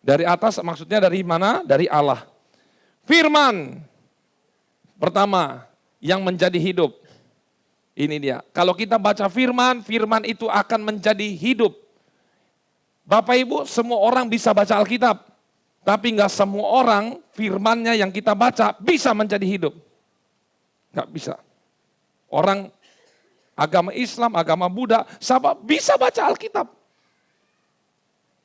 Dari atas maksudnya dari mana? Dari Allah. Firman. Pertama. Yang menjadi hidup. Ini dia. Kalau kita baca firman, firman itu akan menjadi hidup. Bapak Ibu, semua orang bisa baca Alkitab. Tapi nggak semua orang firmannya yang kita baca bisa menjadi hidup. Nggak bisa. Orang agama Islam, agama Buddha, sahabat bisa baca Alkitab.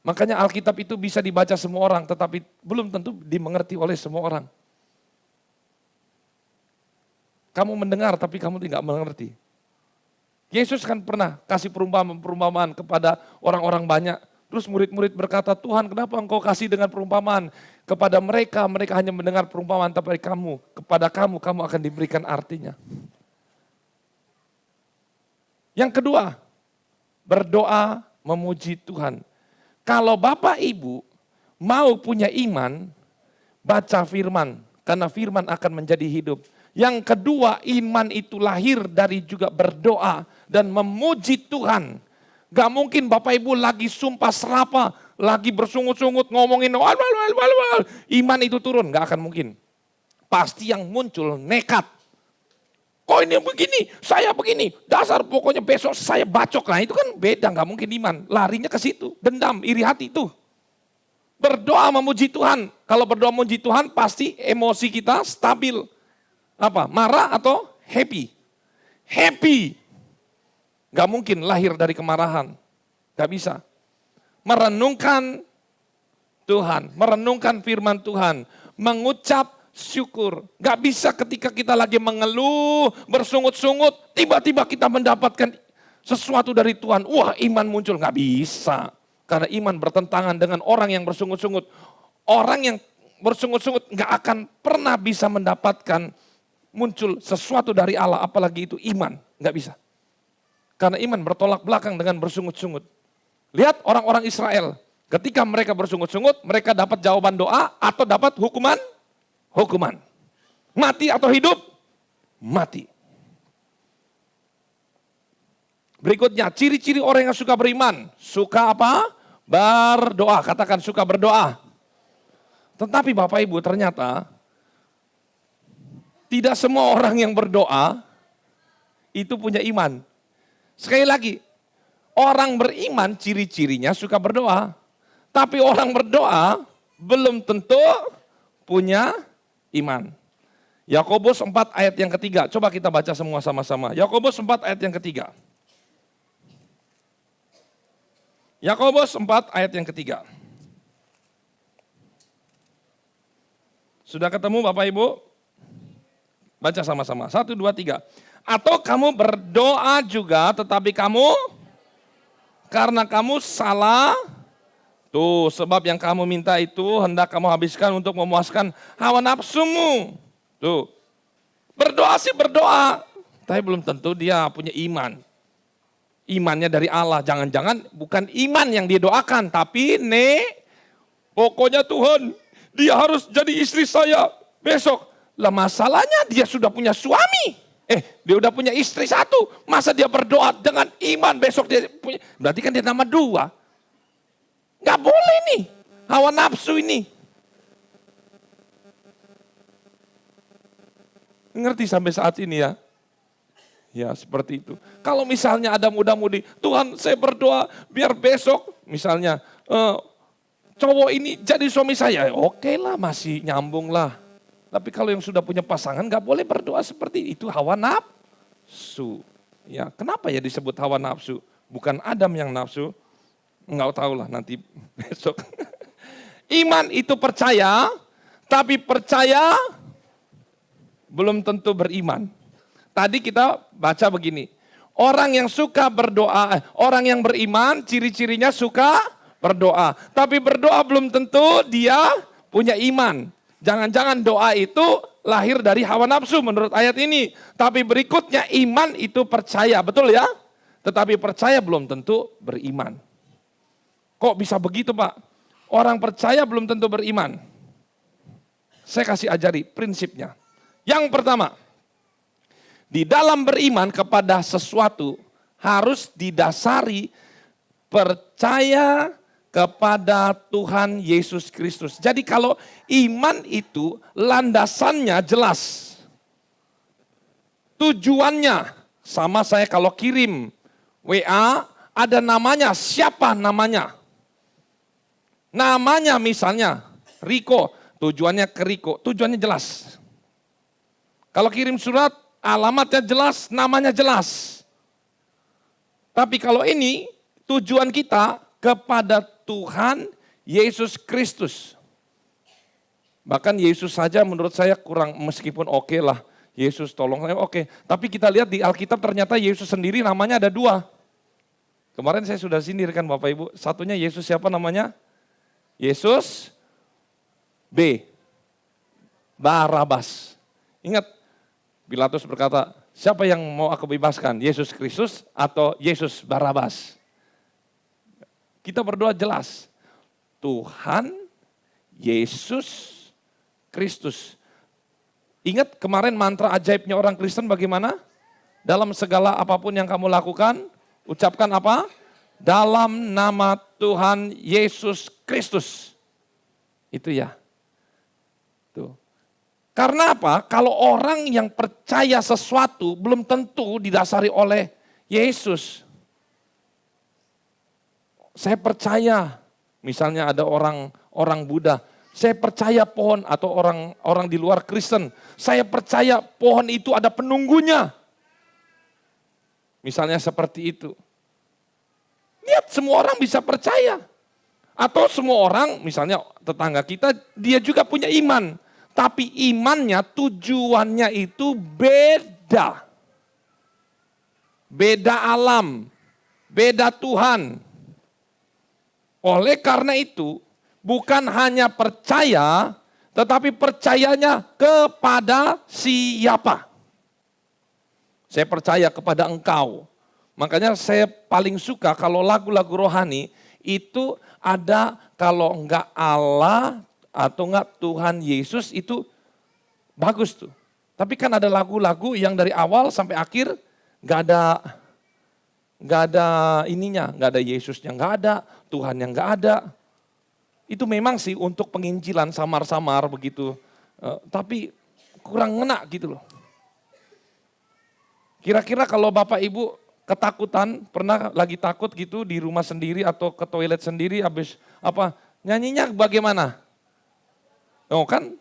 Makanya Alkitab itu bisa dibaca semua orang, tetapi belum tentu dimengerti oleh semua orang. Kamu mendengar tapi kamu tidak mengerti. Yesus kan pernah kasih perumpamaan kepada orang-orang banyak. Terus murid-murid berkata, Tuhan kenapa engkau kasih dengan perumpamaan? Kepada mereka hanya mendengar perumpamaan, tapi kepada kamu akan diberikan artinya. Yang kedua, berdoa memuji Tuhan. Kalau Bapak Ibu mau punya iman, baca firman. Karena firman akan menjadi hidup. Yang kedua, iman itu lahir dari juga berdoa dan memuji Tuhan. Gak mungkin Bapak Ibu lagi sumpah serapah, lagi bersungut-sungut ngomongin iman itu turun, gak akan mungkin. Pasti yang muncul nekat. Kok ini begini, saya begini, dasar pokoknya besok saya bacok. Nah itu kan beda, gak mungkin iman. Larinya ke situ, dendam, iri hati itu. Berdoa memuji Tuhan. Kalau berdoa memuji Tuhan pasti emosi kita stabil. Apa? Marah atau happy? Happy. Gak mungkin lahir dari kemarahan. Gak bisa. Merenungkan Tuhan. Merenungkan firman Tuhan. Mengucap syukur. Gak bisa ketika kita lagi mengeluh, bersungut-sungut, tiba-tiba kita mendapatkan sesuatu dari Tuhan. Wah iman muncul. Gak bisa. Karena iman bertentangan dengan orang yang bersungut-sungut. Orang yang bersungut-sungut gak akan pernah bisa mendapatkan muncul sesuatu dari Allah, apalagi itu iman. Nggak bisa. Karena iman bertolak belakang dengan bersungut-sungut. Lihat orang-orang Israel, ketika mereka bersungut-sungut, mereka dapat jawaban doa atau dapat hukuman? Hukuman. Mati atau hidup? Mati. Berikutnya, ciri-ciri orang yang suka beriman. Suka apa? Berdoa. Katakan suka berdoa. Tetapi Bapak Ibu ternyata tidak semua orang yang berdoa itu punya iman. Sekali lagi, orang beriman ciri-cirinya suka berdoa. Tapi orang berdoa belum tentu punya iman. Yakobus 4 ayat yang ketiga. Coba kita baca semua sama-sama. Yakobus 4 ayat yang ketiga. Yakobus 4 ayat yang ketiga. Sudah ketemu Bapak Ibu? Baca sama-sama. 1, 2, 3. Atau kamu berdoa juga tetapi kamu karena kamu salah. Tuh sebab yang kamu minta itu hendak kamu habiskan untuk memuaskan hawa nafsumu. Tuh. Berdoa sih berdoa. Tapi belum tentu dia punya iman. Imannya dari Allah. Jangan-jangan bukan iman yang dia doakan. Tapi pokoknya Tuhan dia harus jadi istri saya besok. Lah masalahnya dia sudah punya suami. Dia udah punya istri satu. Masa dia berdoa dengan iman besok dia punya. Berarti kan dia nama dua. Gak boleh nih. Hawa nafsu ini. Ngerti sampai saat ini ya? Ya seperti itu. Kalau misalnya ada muda-mudi. Tuhan saya berdoa biar besok. Misalnya cowok ini jadi suami saya. Oke lah masih nyambung lah. Tapi kalau yang sudah punya pasangan gak boleh berdoa seperti itu. Hawa nafsu. Ya, kenapa ya disebut hawa nafsu? Bukan Adam yang nafsu. Enggak tahu lah nanti besok. Iman itu percaya. Tapi percaya belum tentu beriman. Tadi kita baca begini. Orang yang suka berdoa. Orang yang beriman ciri-cirinya suka berdoa. Tapi berdoa belum tentu dia punya iman. Jangan-jangan doa itu lahir dari hawa nafsu menurut ayat ini. Tapi berikutnya iman itu percaya, betul ya? Tetapi percaya belum tentu beriman. Kok bisa begitu Pak? Orang percaya belum tentu beriman. Saya kasih ajari prinsipnya. Yang pertama, di dalam beriman kepada sesuatu harus didasari percaya kepada Tuhan Yesus Kristus. Jadi kalau iman itu landasannya jelas. Tujuannya sama saya kalau kirim WA ada namanya, siapa namanya? Namanya misalnya Riko, tujuannya ke Riko, tujuannya jelas. Kalau kirim surat alamatnya jelas, namanya jelas. Tapi kalau ini tujuan kita kepada Tuhan Yesus Kristus. Bahkan Yesus saja menurut saya kurang, meskipun oke lah. Yesus tolong saya oke. Tapi kita lihat di Alkitab ternyata Yesus sendiri namanya ada dua. Kemarin saya sudah sindirkan Bapak Ibu. Satunya Yesus siapa namanya? Yesus Barabas. Ingat Pilatus berkata, siapa yang mau aku bebaskan? Yesus Kristus atau Yesus Barabas? Kita berdoa jelas. Tuhan Yesus Kristus. Ingat kemarin mantra ajaibnya orang Kristen bagaimana? Dalam segala apapun yang kamu lakukan, ucapkan apa? Dalam nama Tuhan Yesus Kristus. Itu ya. Tuh. Karena apa? Kalau orang yang percaya sesuatu belum tentu didasari oleh Yesus. Saya percaya, misalnya ada orang Buddha, saya percaya pohon atau orang di luar Kristen, saya percaya pohon itu ada penunggunya. Misalnya seperti itu. Lihat semua orang bisa percaya. Atau semua orang, misalnya tetangga kita, dia juga punya iman. Tapi imannya, tujuannya itu beda. Beda alam, beda Tuhan. Oleh karena itu, bukan hanya percaya, Tetapi percayanya kepada siapa? Saya percaya kepada engkau. Makanya saya paling suka kalau lagu-lagu rohani itu ada kalau enggak Allah atau enggak Tuhan Yesus itu bagus tuh. Tapi kan ada lagu-lagu yang dari awal sampai akhir enggak ada ininya, enggak ada Yesusnya, enggak ada, Tuhan yang enggak ada. Itu memang sih untuk penginjilan samar-samar begitu. Tapi kurang ngena gitu loh. Kira-kira kalau Bapak Ibu ketakutan, pernah lagi takut gitu di rumah sendiri atau ke toilet sendiri habis apa? Nyanyinya bagaimana? Oh kan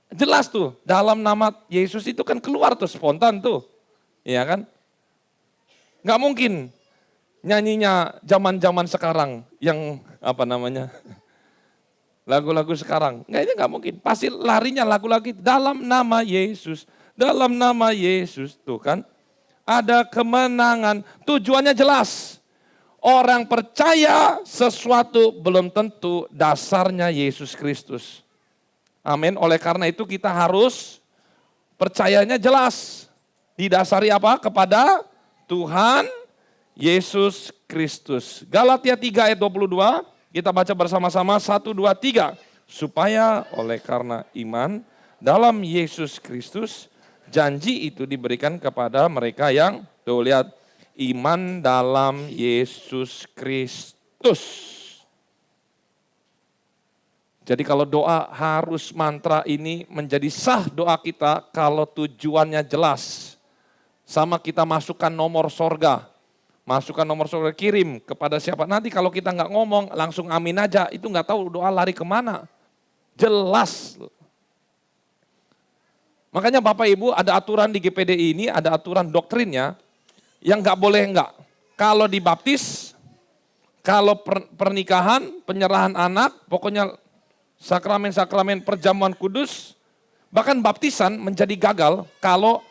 jelas tuh, dalam nama Yesus itu kan keluar tuh spontan tuh. Iya kan? Nggak mungkin nyanyinya zaman-zaman sekarang yang apa namanya? Lagu-lagu sekarang. Nggak mungkin. Pasti larinya lagu-lagu dalam nama Yesus. Dalam nama Yesus tuh kan. Ada kemenangan, tujuannya jelas. Orang percaya sesuatu belum tentu dasarnya Yesus Kristus. Amin. Oleh karena itu kita harus percayanya jelas. Didasari apa? Kepada Tuhan Yesus Kristus. Galatia 3 ayat 22, kita baca bersama-sama 1, 2, 3. Supaya oleh karena iman dalam Yesus Kristus, janji itu diberikan kepada mereka yang, tuh lihat, iman dalam Yesus Kristus. Jadi kalau doa harus mantra ini menjadi sah doa kita kalau tujuannya jelas. Sama kita masukkan nomor sorga. Masukkan nomor sorga, kirim kepada siapa. Nanti kalau kita nggak ngomong langsung amin aja, itu nggak tahu doa lari kemana. Jelas. Makanya Bapak Ibu ada aturan di GPDI ini, ada aturan doktrinnya yang nggak boleh enggak. Kalau dibaptis, kalau pernikahan, penyerahan anak, pokoknya sakramen-sakramen perjamuan kudus, bahkan baptisan menjadi gagal kalau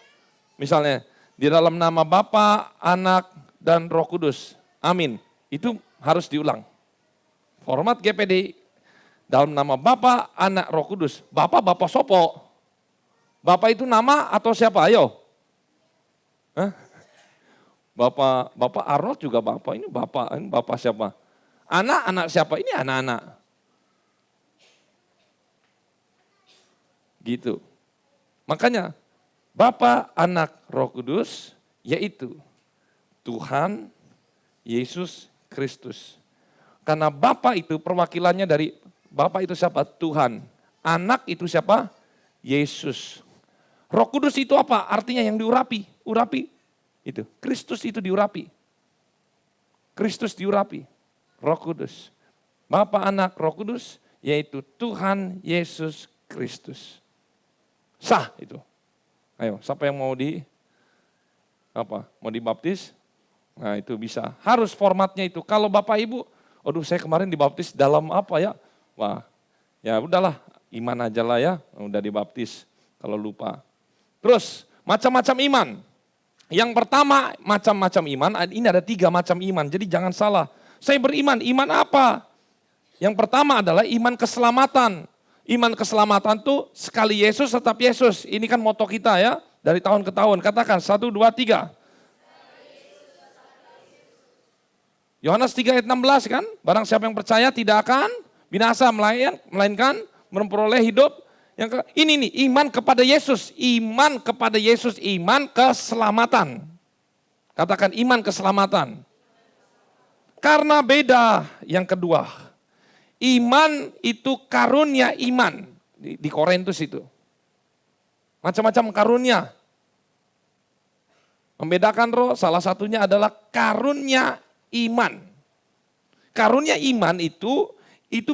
misalnya di dalam nama Bapa, Anak, dan Roh Kudus. Amin. Itu harus diulang. Format GPDI dalam nama Bapa, Anak, Roh Kudus. Bapak sopo. Bapak itu nama atau siapa? Ayo. Hah? Bapak Arnold juga Bapak. Ini Bapak siapa? Anak siapa? Ini anak-anak. Gitu. Makanya Bapa, Anak, Roh Kudus yaitu Tuhan Yesus Kristus. Karena Bapa itu perwakilannya dari Bapa itu siapa? Tuhan. Anak itu siapa? Yesus. Roh Kudus itu apa? Artinya yang diurapi. Urapi. Itu. Kristus itu diurapi. Kristus diurapi. Roh Kudus. Bapa, Anak, Roh Kudus yaitu Tuhan Yesus Kristus. Sah itu. Ayo, siapa yang mau mau dibaptis? Nah, itu bisa. Harus formatnya itu. Kalau Bapak Ibu, aduh saya kemarin dibaptis dalam apa ya? Wah, ya udahlah, iman aja lah ya, udah dibaptis kalau lupa. Terus macam-macam iman. Yang pertama macam-macam iman, ini ada 3 macam iman, jadi jangan salah. Saya beriman, iman apa? Yang pertama adalah iman keselamatan. Iman keselamatan tuh sekali Yesus tetap Yesus. Ini kan moto kita ya, dari tahun ke tahun. Katakan 1, 2, 3. Yohanes 3 ayat 16 kan, barang siapa yang percaya tidak akan binasa melainkan memperoleh hidup. Ini nih iman kepada Yesus, iman kepada Yesus, iman keselamatan. Katakan iman keselamatan. Karena beda yang kedua. Iman itu karunia iman di Korintus itu. Macam-macam karunia. Membedakan roh salah satunya adalah karunia iman. Karunia iman itu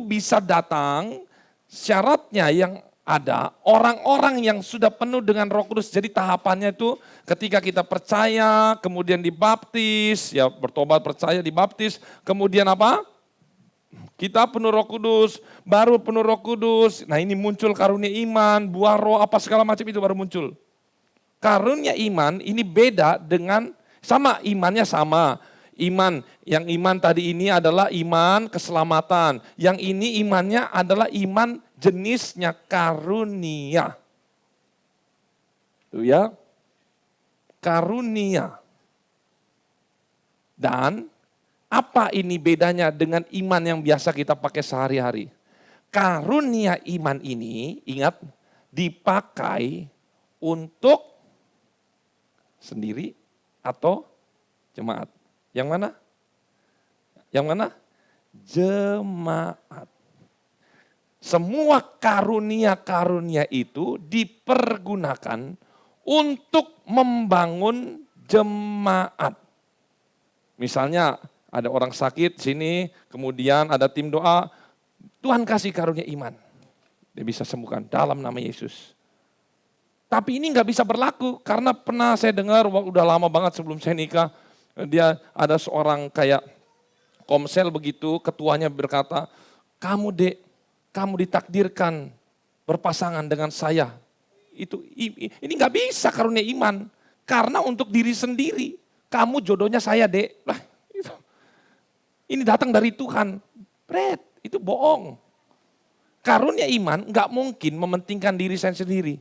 bisa datang syaratnya yang ada orang-orang yang sudah penuh dengan Roh Kudus. Jadi tahapannya itu ketika kita percaya, kemudian dibaptis, ya bertobat percaya dibaptis, kemudian apa? Kita penuh Roh Kudus, baru penuh Roh Kudus. Nah ini muncul karunia iman, buah roh apa segala macam itu baru muncul. Karunia iman ini beda dengan sama imannya sama. Iman, yang iman tadi ini adalah iman keselamatan. Yang ini imannya adalah iman jenisnya karunia. Tuh ya, karunia. Dan apa ini bedanya dengan iman yang biasa kita pakai sehari-hari? Karunia iman ini, ingat, dipakai untuk sendiri atau jemaat. Yang mana? Yang mana? Jemaat. Semua karunia-karunia itu dipergunakan untuk membangun jemaat. Misalnya ada orang sakit sini, kemudian ada tim doa, Tuhan kasih karunia iman. Dia bisa sembuhkan dalam nama Yesus. Tapi ini nggak bisa berlaku karena pernah saya dengar, udah lama banget sebelum saya nikah, dia ada seorang kayak komsel begitu, ketuanya berkata, kamu dek, kamu ditakdirkan berpasangan dengan saya. Ini nggak bisa karunia iman, karena untuk diri sendiri, kamu jodohnya saya dek. Lah, ini datang dari Tuhan, itu bohong. Karunia iman nggak mungkin mementingkan diri saya sendiri.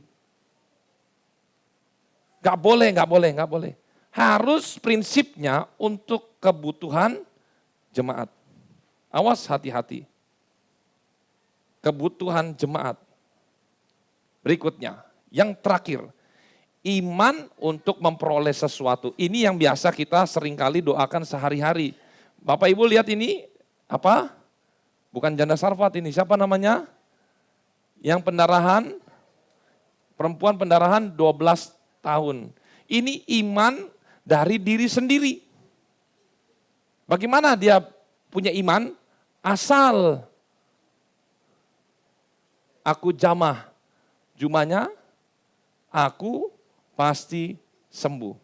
Nggak boleh. Harus prinsipnya untuk kebutuhan jemaat. Awas hati-hati. Kebutuhan jemaat. Berikutnya, yang terakhir. Iman untuk memperoleh sesuatu. Ini yang biasa kita seringkali doakan sehari-hari. Bapak Ibu lihat ini, apa? Bukan janda Sarfat ini, siapa namanya? Yang pendarahan, perempuan pendarahan 12 tahun. Ini iman dari diri sendiri. Bagaimana dia punya iman? Asal aku jamah jumanya, aku pasti sembuh.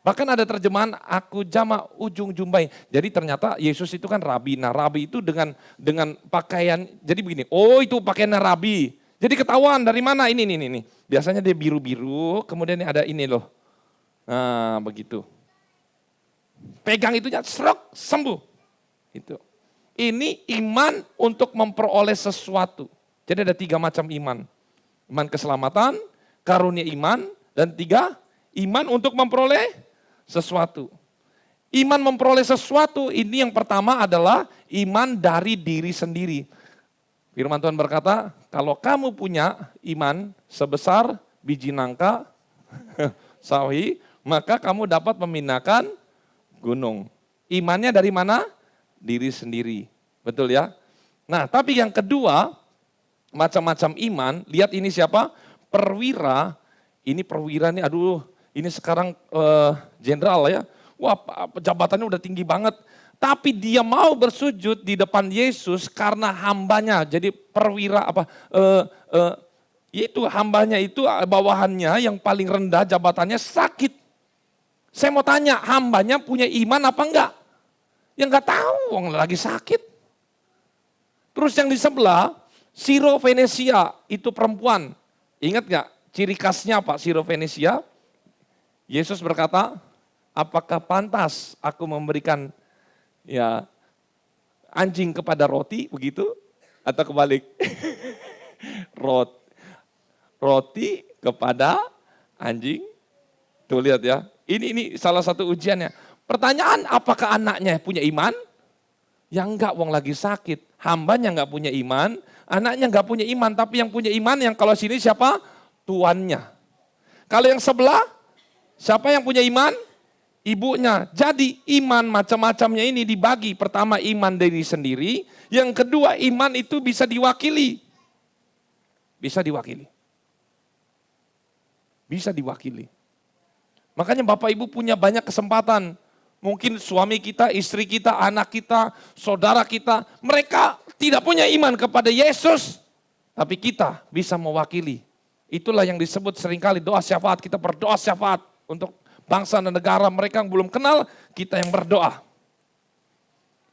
Bahkan ada terjemahan aku jamah ujung jumbai. Jadi ternyata Yesus itu kan rabi. Nah rabi itu dengan pakaian, jadi begini, oh itu pakaiannya rabi. Jadi ketahuan dari mana ini. Biasanya dia biru-biru, kemudian ada ini loh. Nah begitu. Pegang itunya, serok, sembuh. Itu. Ini iman untuk memperoleh sesuatu. Jadi ada 3 macam iman. Iman keselamatan, karunia iman, dan 3, iman untuk memperoleh sesuatu. Iman memperoleh sesuatu, ini yang pertama adalah iman dari diri sendiri. Firman Tuhan berkata, kalau kamu punya iman sebesar biji nangka, sawi, maka kamu dapat memindahkan gunung. Imannya dari mana? Diri sendiri. Betul ya? Nah, tapi yang kedua, macam-macam iman, lihat ini siapa? Perwira. Ini perwira nih, aduh, ini sekarang jenderal ya. Wah, jabatannya udah tinggi banget. Tapi dia mau bersujud di depan Yesus karena hambanya. Jadi perwira itu hambanya itu bawahannya yang paling rendah jabatannya sakit. Saya mau tanya, hambanya punya iman apa enggak? Ya enggak tahu, orang lagi sakit. Terus yang di sebelah, Siro Venesia, itu perempuan. Ingat enggak ciri khasnya apa Siro Venesia? Yesus berkata, apakah pantas aku memberikan ya anjing kepada roti, begitu? Atau kebalik? Roti kepada anjing. Tuh lihat ya. Ini salah satu ujiannya. Pertanyaan, apakah anaknya punya iman? Ya enggak, wong lagi sakit. Hambanya enggak punya iman, anaknya enggak punya iman. Tapi yang punya iman, yang kalau sini siapa? Tuannya. Kalau yang sebelah, siapa yang punya iman? Ibunya. Jadi iman macam-macamnya ini dibagi. Pertama iman diri sendiri. Yang kedua iman itu bisa diwakili. Bisa diwakili. Bisa diwakili. Makanya Bapak Ibu punya banyak kesempatan. Mungkin suami kita, istri kita, anak kita, saudara kita. Mereka tidak punya iman kepada Yesus. Tapi kita bisa mewakili. Itulah yang disebut seringkali doa syafaat. Kita berdoa syafaat untuk bangsa dan negara mereka yang belum kenal, kita yang berdoa.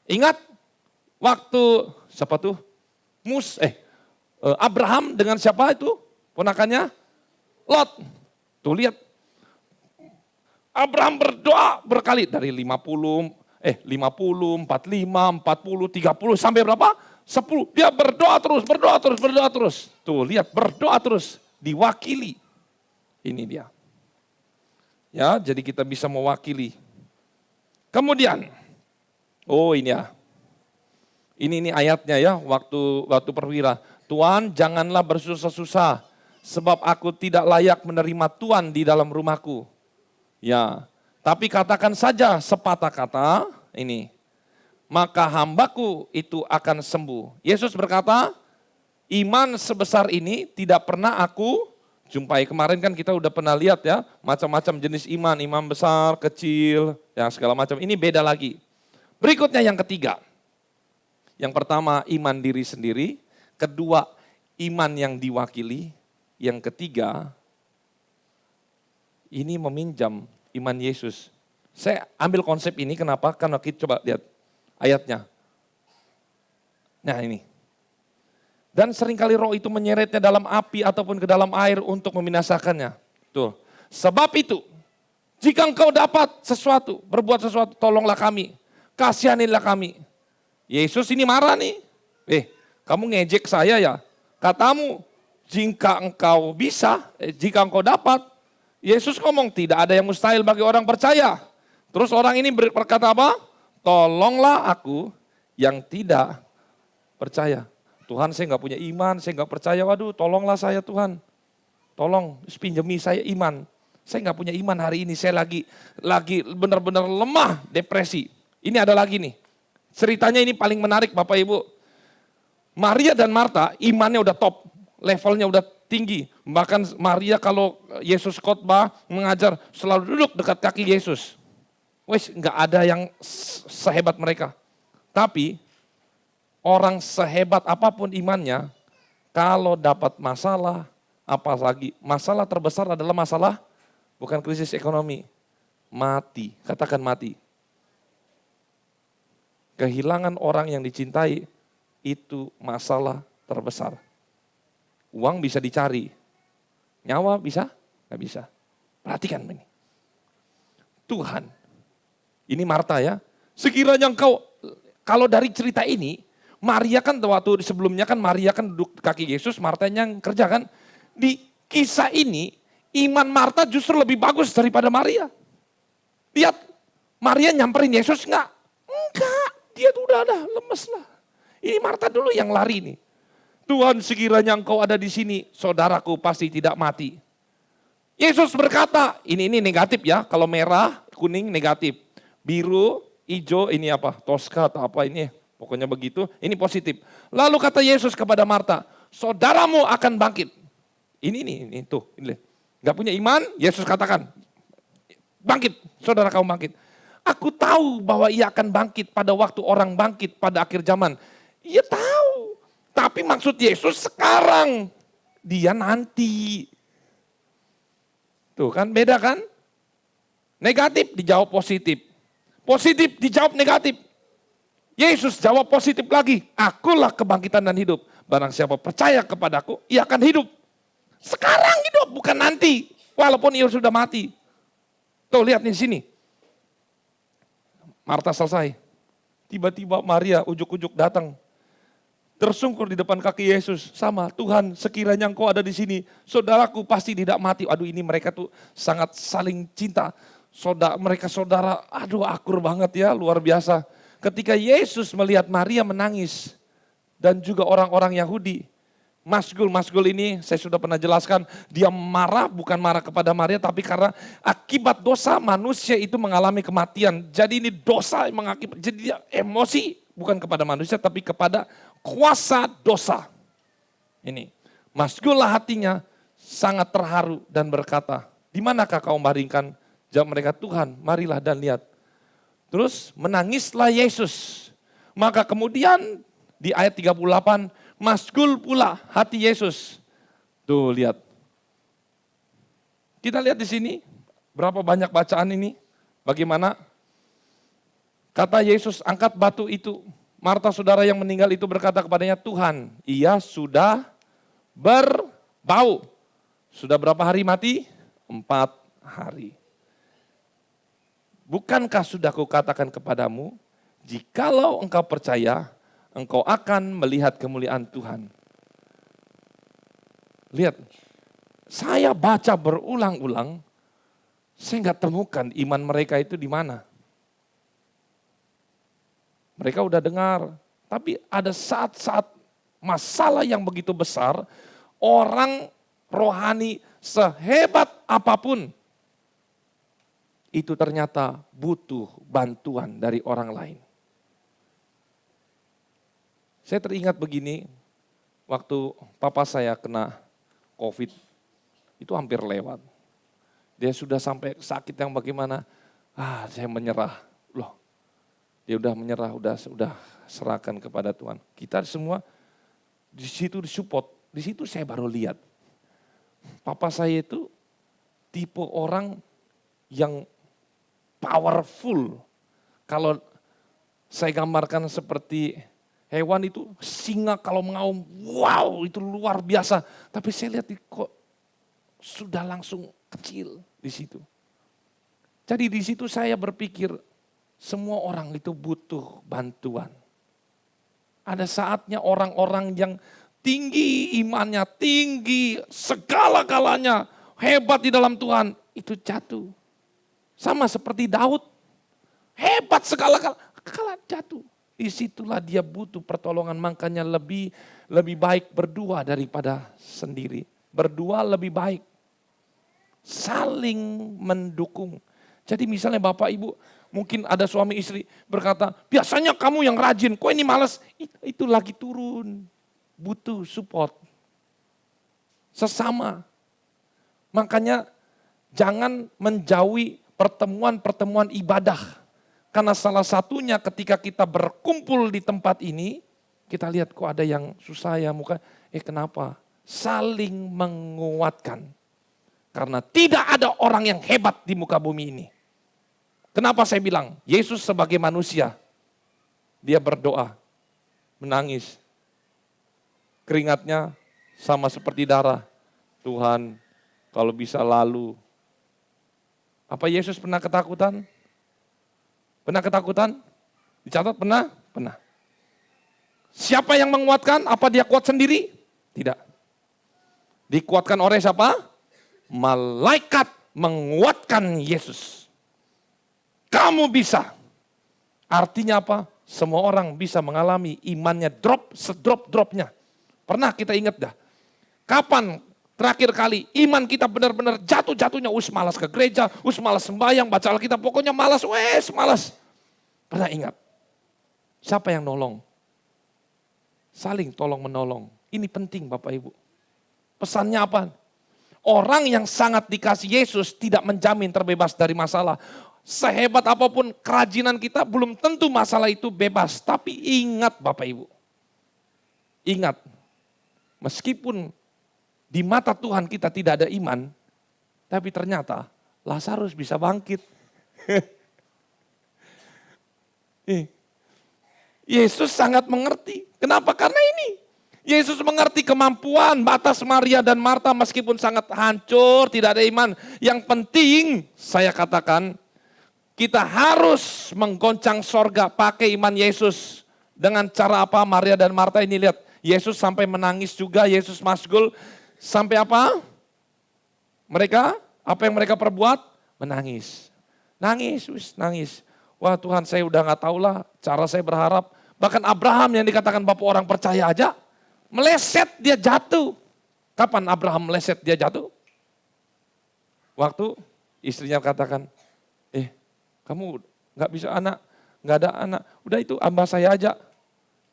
Ingat waktu siapa tuh? Abraham dengan siapa itu? Ponakannya? Lot. Tuh lihat. Abraham berdoa berkali dari 50, 45, 40, 30 sampai berapa? 10. Dia berdoa terus, berdoa terus, berdoa terus. Tuh lihat, berdoa terus, diwakili. Ini dia. Ya, jadi kita bisa mewakili. Kemudian, oh ini ya. Ini ayatnya ya, waktu perwira. Tuhan, janganlah bersusah-susah, sebab aku tidak layak menerima Tuhan di dalam rumahku. Ya, tapi katakan saja sepatah kata ini, maka hambaku itu akan sembuh. Yesus berkata, iman sebesar ini tidak pernah aku jumpai. Kemarin kan kita udah pernah lihat ya, macam-macam jenis iman, iman besar, kecil, ya segala macam. Ini beda lagi. Berikutnya yang ketiga. Yang pertama iman diri sendiri, kedua iman yang diwakili, yang ketiga ini meminjam iman Yesus. Saya ambil konsep ini kenapa? Karena kita coba lihat ayatnya. Nah ini. Dan seringkali roh itu menyeretnya dalam api ataupun ke dalam air untuk membinasakannya. Tuh. Sebab itu, jika engkau dapat sesuatu, berbuat sesuatu, tolonglah kami. Kasihanilah kami. Yesus ini marah nih. Kamu ngejek saya ya. Katamu, jika engkau bisa, jika engkau dapat. Yesus ngomong tidak ada yang mustahil bagi orang percaya. Terus orang ini berkata apa? Tolonglah aku yang tidak percaya. Tuhan saya nggak punya iman, saya nggak percaya. Waduh tolonglah saya Tuhan. Tolong pinjami saya iman. Saya nggak punya iman hari ini, saya lagi benar-benar lemah, depresi. Ini ada lagi nih. Ceritanya ini paling menarik Bapak Ibu. Maria dan Marta imannya udah top, levelnya udah tinggi. Bahkan Maria kalau Yesus khotbah mengajar selalu duduk dekat kaki Yesus. Wes nggak ada yang sehebat mereka. Tapi orang sehebat apapun imannya, kalau dapat masalah, apalagi masalah terbesar adalah masalah bukan krisis ekonomi, mati. Katakan mati. Kehilangan orang yang dicintai itu masalah terbesar. Uang bisa dicari, nyawa bisa? Nggak bisa. Perhatikan ini. Tuhan, ini Marta ya, sekiranya engkau, kalau dari cerita ini, Maria kan waktu sebelumnya kan Maria kan duduk kaki Yesus, Marta yang kerja kan. Di kisah ini, iman Marta justru lebih bagus daripada Maria. Lihat, Maria nyamperin Yesus enggak? Enggak, dia tuh udah lemes lah. Ini Marta dulu yang lari nih. Tuhan sekiranya engkau ada di sini, saudaraku pasti tidak mati. Yesus berkata, ini negatif ya, kalau merah, kuning negatif. Biru, hijau ini apa, Tosca atau apa ini, pokoknya begitu, ini positif. Lalu kata Yesus kepada Marta, saudaramu akan bangkit. Ini tuh, ini. Gak punya iman, Yesus katakan, bangkit, saudara kamu bangkit. Aku tahu bahwa ia akan bangkit pada waktu orang bangkit pada akhir zaman. Ia tahu. Tapi maksud Yesus sekarang, dia nanti. Tuh kan beda kan? Negatif dijawab positif. Positif dijawab negatif. Yesus jawab positif lagi. Akulah kebangkitan dan hidup. Barang siapa percaya kepadaku, ia akan hidup. Sekarang hidup, bukan nanti. Walaupun ia sudah mati. Tuh lihat di sini. Marta selesai. Tiba-tiba Maria ujuk-ujuk datang. Tersungkur di depan kaki Yesus, sama Tuhan sekiranya engkau ada di sini, saudaraku pasti tidak mati. Aduh ini mereka tuh sangat saling cinta, mereka saudara, aduh akur banget ya, luar biasa. Ketika Yesus melihat Maria menangis dan juga orang-orang Yahudi, Masgul ini saya sudah pernah jelaskan, dia marah bukan marah kepada Maria tapi karena akibat dosa manusia itu mengalami kematian. Jadi ini dosa yang mengakibat, jadi dia emosi bukan kepada manusia tapi kepada kuasa dosa. Ini, Masgullah hatinya sangat terharu dan berkata, di manakah kau baringkan? Jawab mereka, Tuhan marilah dan lihat. Terus menangislah Yesus. Maka kemudian di ayat 38, masgul pula hati Yesus. Tuh lihat. Kita lihat di sini, berapa banyak bacaan ini. Bagaimana? Kata Yesus, angkat batu itu. Marta saudara yang meninggal itu berkata kepadanya, Tuhan, ia sudah berbau. Sudah berapa hari mati? 4 hari. bukankah sudah kukatakan kepadamu, jikalau engkau percaya, engkau akan melihat kemuliaan Tuhan. Lihat, saya baca berulang-ulang, saya nggak temukan iman mereka itu di mana. Mereka udah dengar, tapi ada saat-saat masalah yang begitu besar, orang rohani sehebat apapun, itu ternyata butuh bantuan dari orang lain. Saya teringat begini, waktu papa saya kena COVID, itu hampir lewat. Dia sudah sampai sakit yang bagaimana, saya menyerah. Loh, dia udah menyerah, udah serahkan kepada Tuhan. Kita semua di situ disupport, di situ saya baru lihat. Papa saya itu tipe orang yang powerful. Kalau saya gambarkan seperti hewan itu, singa kalau mengaum, wow itu luar biasa. Tapi saya lihat kok sudah langsung kecil di situ. Jadi di situ saya berpikir, semua orang itu butuh bantuan. Ada saatnya orang-orang yang tinggi imannya, tinggi segala-galanya, hebat di dalam Tuhan, itu jatuh. Sama seperti Daud, hebat segala-galanya jatuh. Disitulah dia butuh pertolongan, makanya lebih baik berdua daripada sendiri. Berdua lebih baik, saling mendukung. Jadi misalnya Bapak Ibu, mungkin ada suami istri berkata, biasanya kamu yang rajin, kok ini malas, itu lagi turun. Butuh support. Sesama. Makanya jangan menjauhi pertemuan-pertemuan ibadah. Karena salah satunya ketika kita berkumpul di tempat ini, kita lihat kok ada yang susah ya muka. Kenapa? Saling menguatkan. Karena tidak ada orang yang hebat di muka bumi ini. Kenapa saya bilang? Yesus sebagai manusia, dia berdoa, menangis. Keringatnya sama seperti darah. Tuhan, kalau bisa lalu. Apa Yesus pernah ketakutan? Pernah ketakutan? Dicatat pernah? Pernah. Siapa yang menguatkan? Apa dia kuat sendiri? Tidak. Dikuatkan oleh siapa? Malaikat menguatkan Yesus. Kamu bisa. Artinya apa? Semua orang bisa mengalami imannya sedrop-dropnya. Pernah kita ingat dah. Kapan terakhir kali iman kita benar-benar jatuh-jatuhnya, malas ke gereja, malas sembahyang, baca Alkitab, pokoknya malas, malas. Pernah ingat? Siapa yang nolong? Saling tolong menolong. Ini penting Bapak Ibu. Pesannya apa? Orang yang sangat dikasih Yesus tidak menjamin terbebas dari masalah. Sehebat apapun kerajinan kita, belum tentu masalah itu bebas. Tapi ingat Bapak Ibu. Ingat, meskipun di mata Tuhan kita tidak ada iman, tapi ternyata Lazarus bisa bangkit. Yesus sangat mengerti. Kenapa? Karena ini. Yesus mengerti kemampuan batas Maria dan Marta meskipun sangat hancur, tidak ada iman. Yang penting saya katakan, kita harus menggoncang sorga pakai iman Yesus. Dengan cara apa? Maria dan Marta ini lihat. Yesus sampai menangis juga, Yesus masgul. Sampai apa? Mereka, apa yang mereka perbuat? Menangis. Nangis. Wah Tuhan, saya udah gak tahu lah cara saya berharap. Bahkan Abraham yang dikatakan bapak orang percaya aja, meleset dia jatuh. Kapan Abraham meleset dia jatuh? Waktu istrinya katakan, kamu gak bisa anak, gak ada anak. Udah itu hamba saya aja.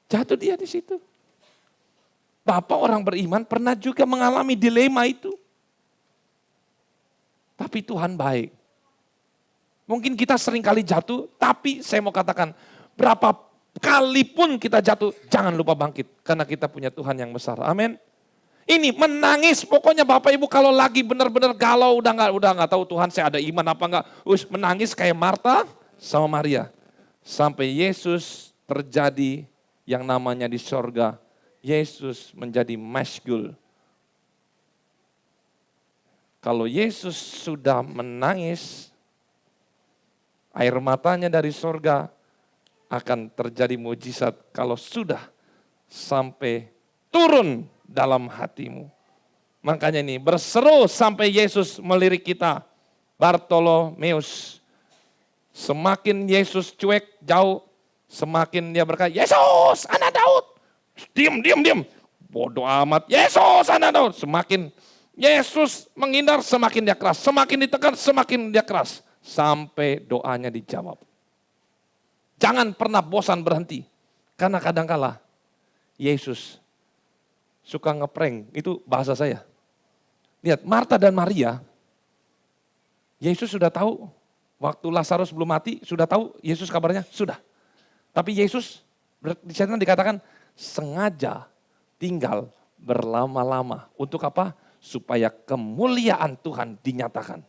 Jatuh dia di situ. Bapak orang beriman pernah juga mengalami dilema itu. Tapi Tuhan baik. Mungkin kita sering kali jatuh, tapi saya mau katakan, berapa kali pun kita jatuh, jangan lupa bangkit. Karena kita punya Tuhan yang besar. Amin. Ini menangis, pokoknya Bapak Ibu kalau lagi benar-benar galau, udah nggak tahu Tuhan saya ada iman apa enggak. Menangis kayak Marta sama Maria. Sampai Yesus terjadi yang namanya di sorga. Yesus menjadi masgul. Kalau Yesus sudah menangis, air matanya dari sorga, akan terjadi mujizat kalau sudah sampai turun dalam hatimu. Makanya ini berseru sampai Yesus melirik kita. Bartolomeus, semakin Yesus cuek jauh, semakin dia berkata, Yesus anak Daud. Diam. Bodoh amat, Yesus anak Daud. Semakin Yesus menghindar, semakin dia keras. Semakin ditekan, semakin dia keras. Sampai doanya dijawab. Jangan pernah bosan berhenti. Karena kadangkala Yesus suka ngeprank, itu bahasa saya. Lihat, Marta dan Maria, Yesus sudah tahu, waktu Lazarus belum mati, sudah tahu Yesus kabarnya? Sudah. Tapi Yesus, di sana dikatakan, sengaja tinggal berlama-lama. Untuk apa? Supaya kemuliaan Tuhan dinyatakan.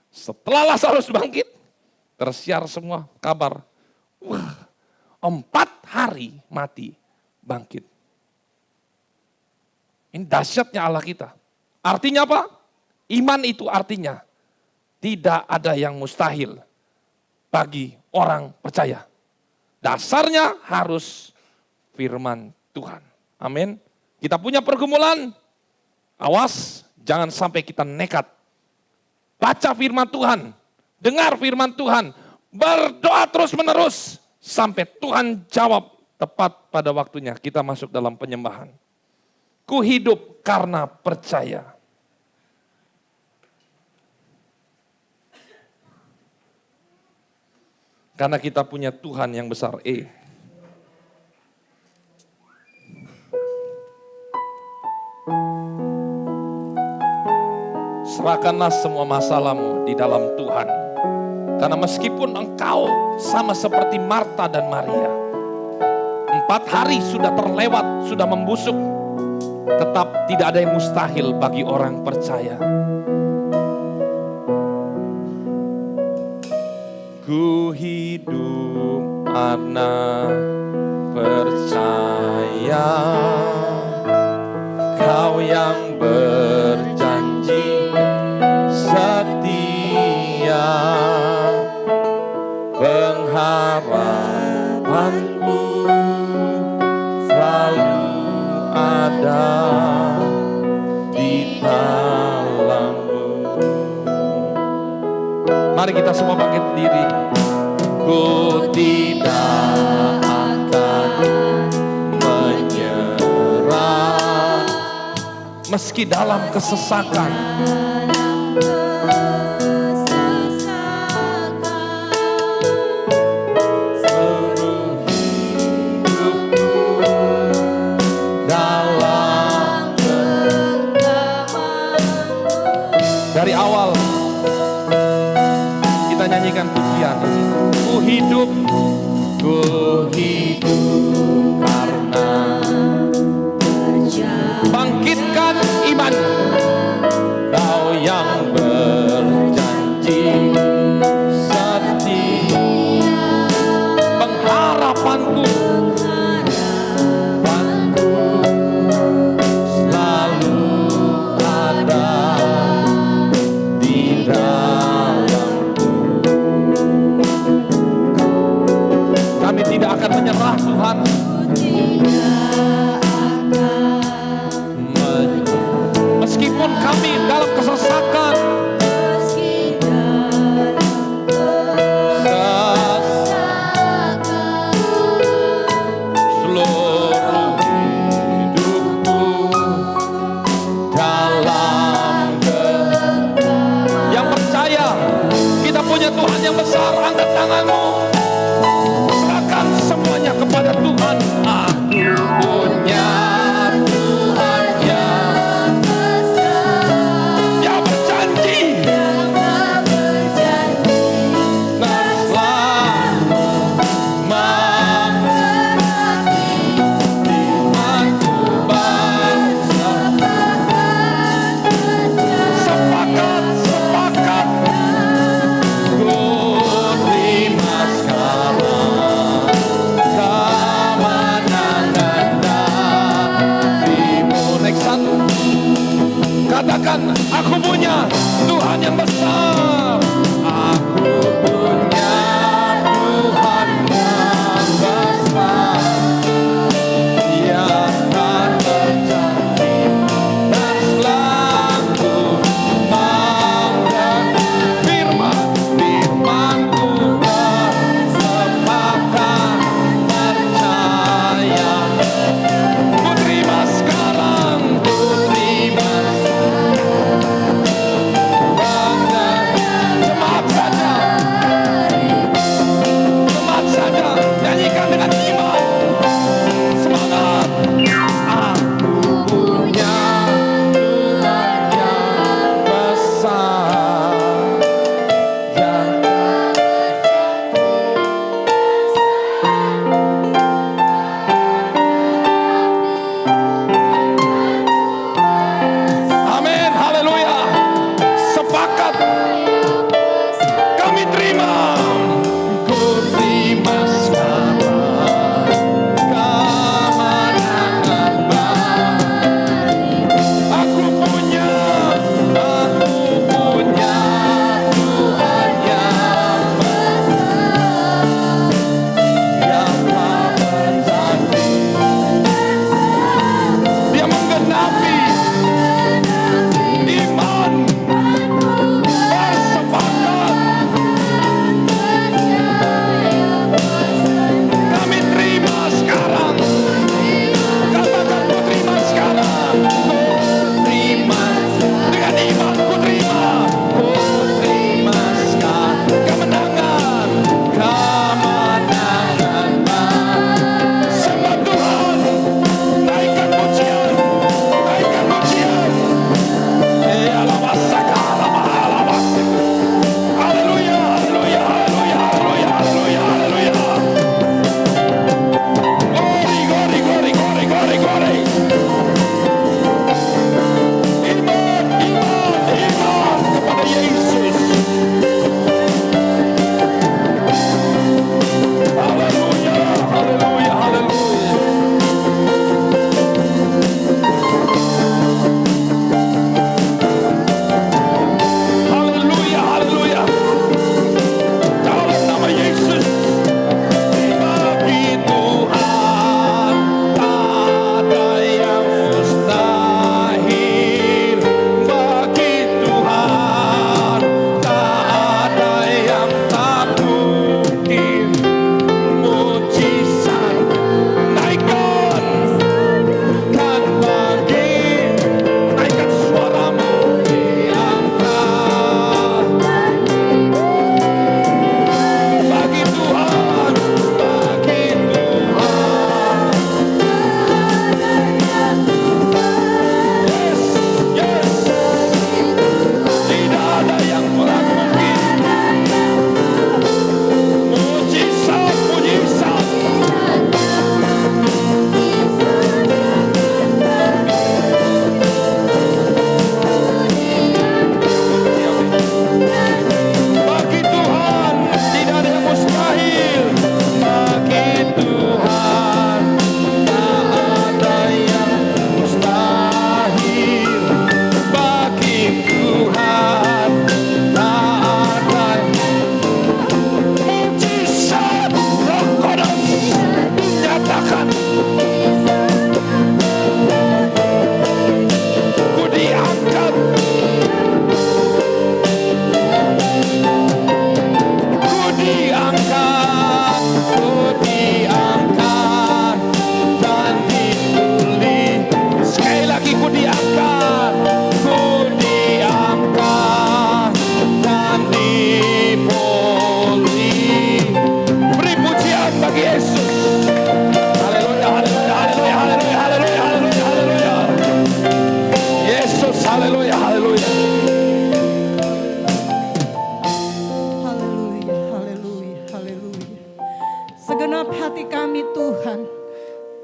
Setelah Lazarus bangkit, tersiar semua kabar. Wah, 4 hari mati, bangkit. Ini dahsyatnya Allah kita. Artinya apa? Iman itu artinya tidak ada yang mustahil bagi orang percaya. Dasarnya harus firman Tuhan. Amin. Kita punya pergumulan, awas jangan sampai kita nekat. Baca firman Tuhan, dengar firman Tuhan, berdoa terus menerus sampai Tuhan jawab tepat pada waktunya. Kita masuk dalam penyembahan. Ku hidup karena percaya. Karena kita punya Tuhan yang besar. Serahkanlah semua masalahmu di dalam Tuhan. Karena meskipun engkau sama seperti Marta dan Maria, 4 hari sudah terlewat, sudah membusuk, tetap tidak ada yang mustahil bagi orang percaya. Ku hidup karena percaya, Kau yang berjanji setia, pengharapanku selalu ada di dalam-Mu. Mari kita semua bangkit diri. Ku tidak akan menyerah meski dalam kesesakan. Seluruh hidupku dalam genggaman-Mu. Dari awal kita nyanyikan pujian ini. Ku hidup karena bangkitkan iman. Kau yang berjanji setia, pengharapanku selalu ada di dalam-Mu. Kami tidak akan menyerah, Tuhan. Meskipun kami dalam kesesakan, seluruh hidupku dalam genggaman. Yang percaya kita punya Tuhan yang besar, angkat tanganmu, serahkan semuanya kepada Tuhan. Aku punya Tuhan yang besar, yang berjanji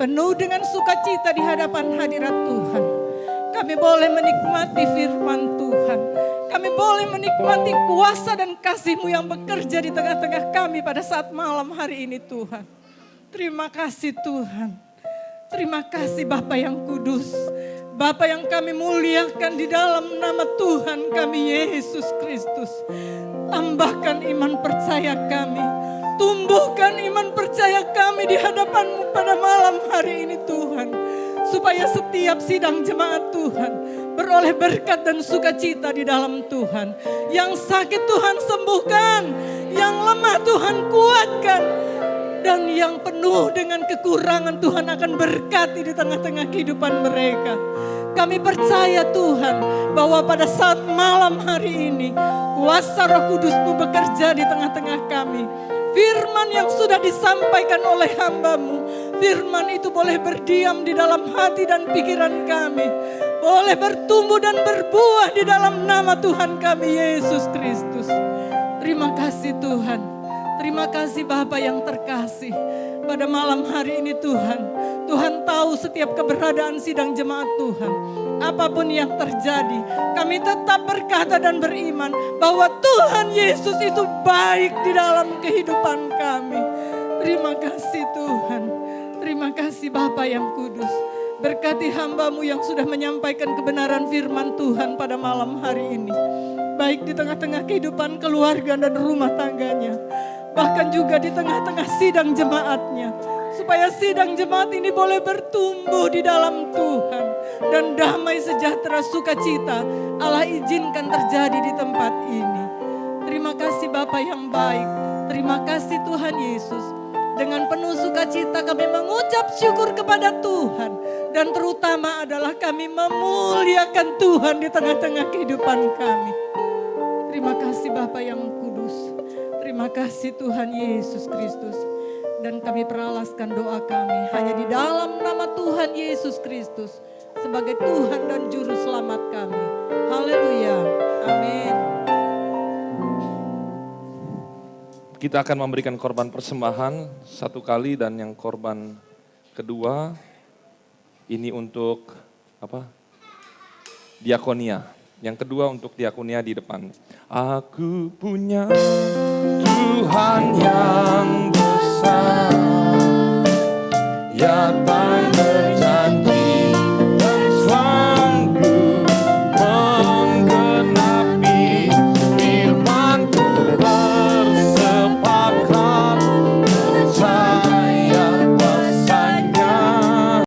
penuh dengan sukacita di hadapan hadirat Tuhan. Kami boleh menikmati firman Tuhan. Kami boleh menikmati kuasa dan kasih-Mu yang bekerja di tengah-tengah kami pada saat malam hari ini Tuhan. Terima kasih Tuhan. Terima kasih Bapa yang kudus. Bapa yang kami muliakan di dalam nama Tuhan kami Yesus Kristus. Tambahkan iman percaya kami. Tumbuhkan iman percaya kami di hadapan-Mu pada malam hari ini Tuhan. Supaya setiap sidang jemaat Tuhan beroleh berkat dan sukacita di dalam Tuhan. Yang sakit Tuhan sembuhkan, yang lemah Tuhan kuatkan, dan yang penuh dengan kekurangan Tuhan akan berkati di tengah-tengah kehidupan mereka. Kami percaya Tuhan bahwa pada saat malam hari ini kuasa Roh Kudus-Mu bekerja di tengah-tengah kami. Firman yang sudah disampaikan oleh hamba-Mu, firman itu boleh berdiam di dalam hati dan pikiran kami. Boleh bertumbuh dan berbuah di dalam nama Tuhan kami Yesus Kristus. Terima kasih Tuhan. Terima kasih Bapa yang terkasih. Pada malam hari ini Tuhan, Tuhan tahu setiap keberadaan sidang jemaat Tuhan. Apapun yang terjadi, kami tetap berkata dan beriman bahwa Tuhan Yesus itu baik di dalam kehidupan kami. Terima kasih Tuhan. Terima kasih Bapa yang kudus. Berkati hamba-Mu yang sudah menyampaikan kebenaran firman Tuhan pada malam hari ini. Baik di tengah-tengah kehidupan keluarga dan rumah tangganya. Bahkan juga di tengah-tengah sidang jemaatnya. Supaya sidang jemaat ini boleh bertumbuh di dalam Tuhan. Dan damai sejahtera sukacita Allah izinkan terjadi di tempat ini. Terima kasih Bapa yang baik. Terima kasih Tuhan Yesus. Dengan penuh sukacita kami mengucap syukur kepada Tuhan. Dan terutama adalah kami memuliakan Tuhan di tengah-tengah kehidupan kami. Terima kasih Bapa yang kudus. Terima kasih Tuhan Yesus Kristus. Dan kami peralaskan doa kami hanya di dalam nama Tuhan Yesus Kristus. Sebagai Tuhan dan Juru Selamat kami. Haleluya. Amin. Kita akan memberikan korban persembahan satu kali dan yang korban kedua ini untuk apa? Diakonia. Yang kedua untuk diakonia di depan. Aku punya Tuhan yang besar, ya tak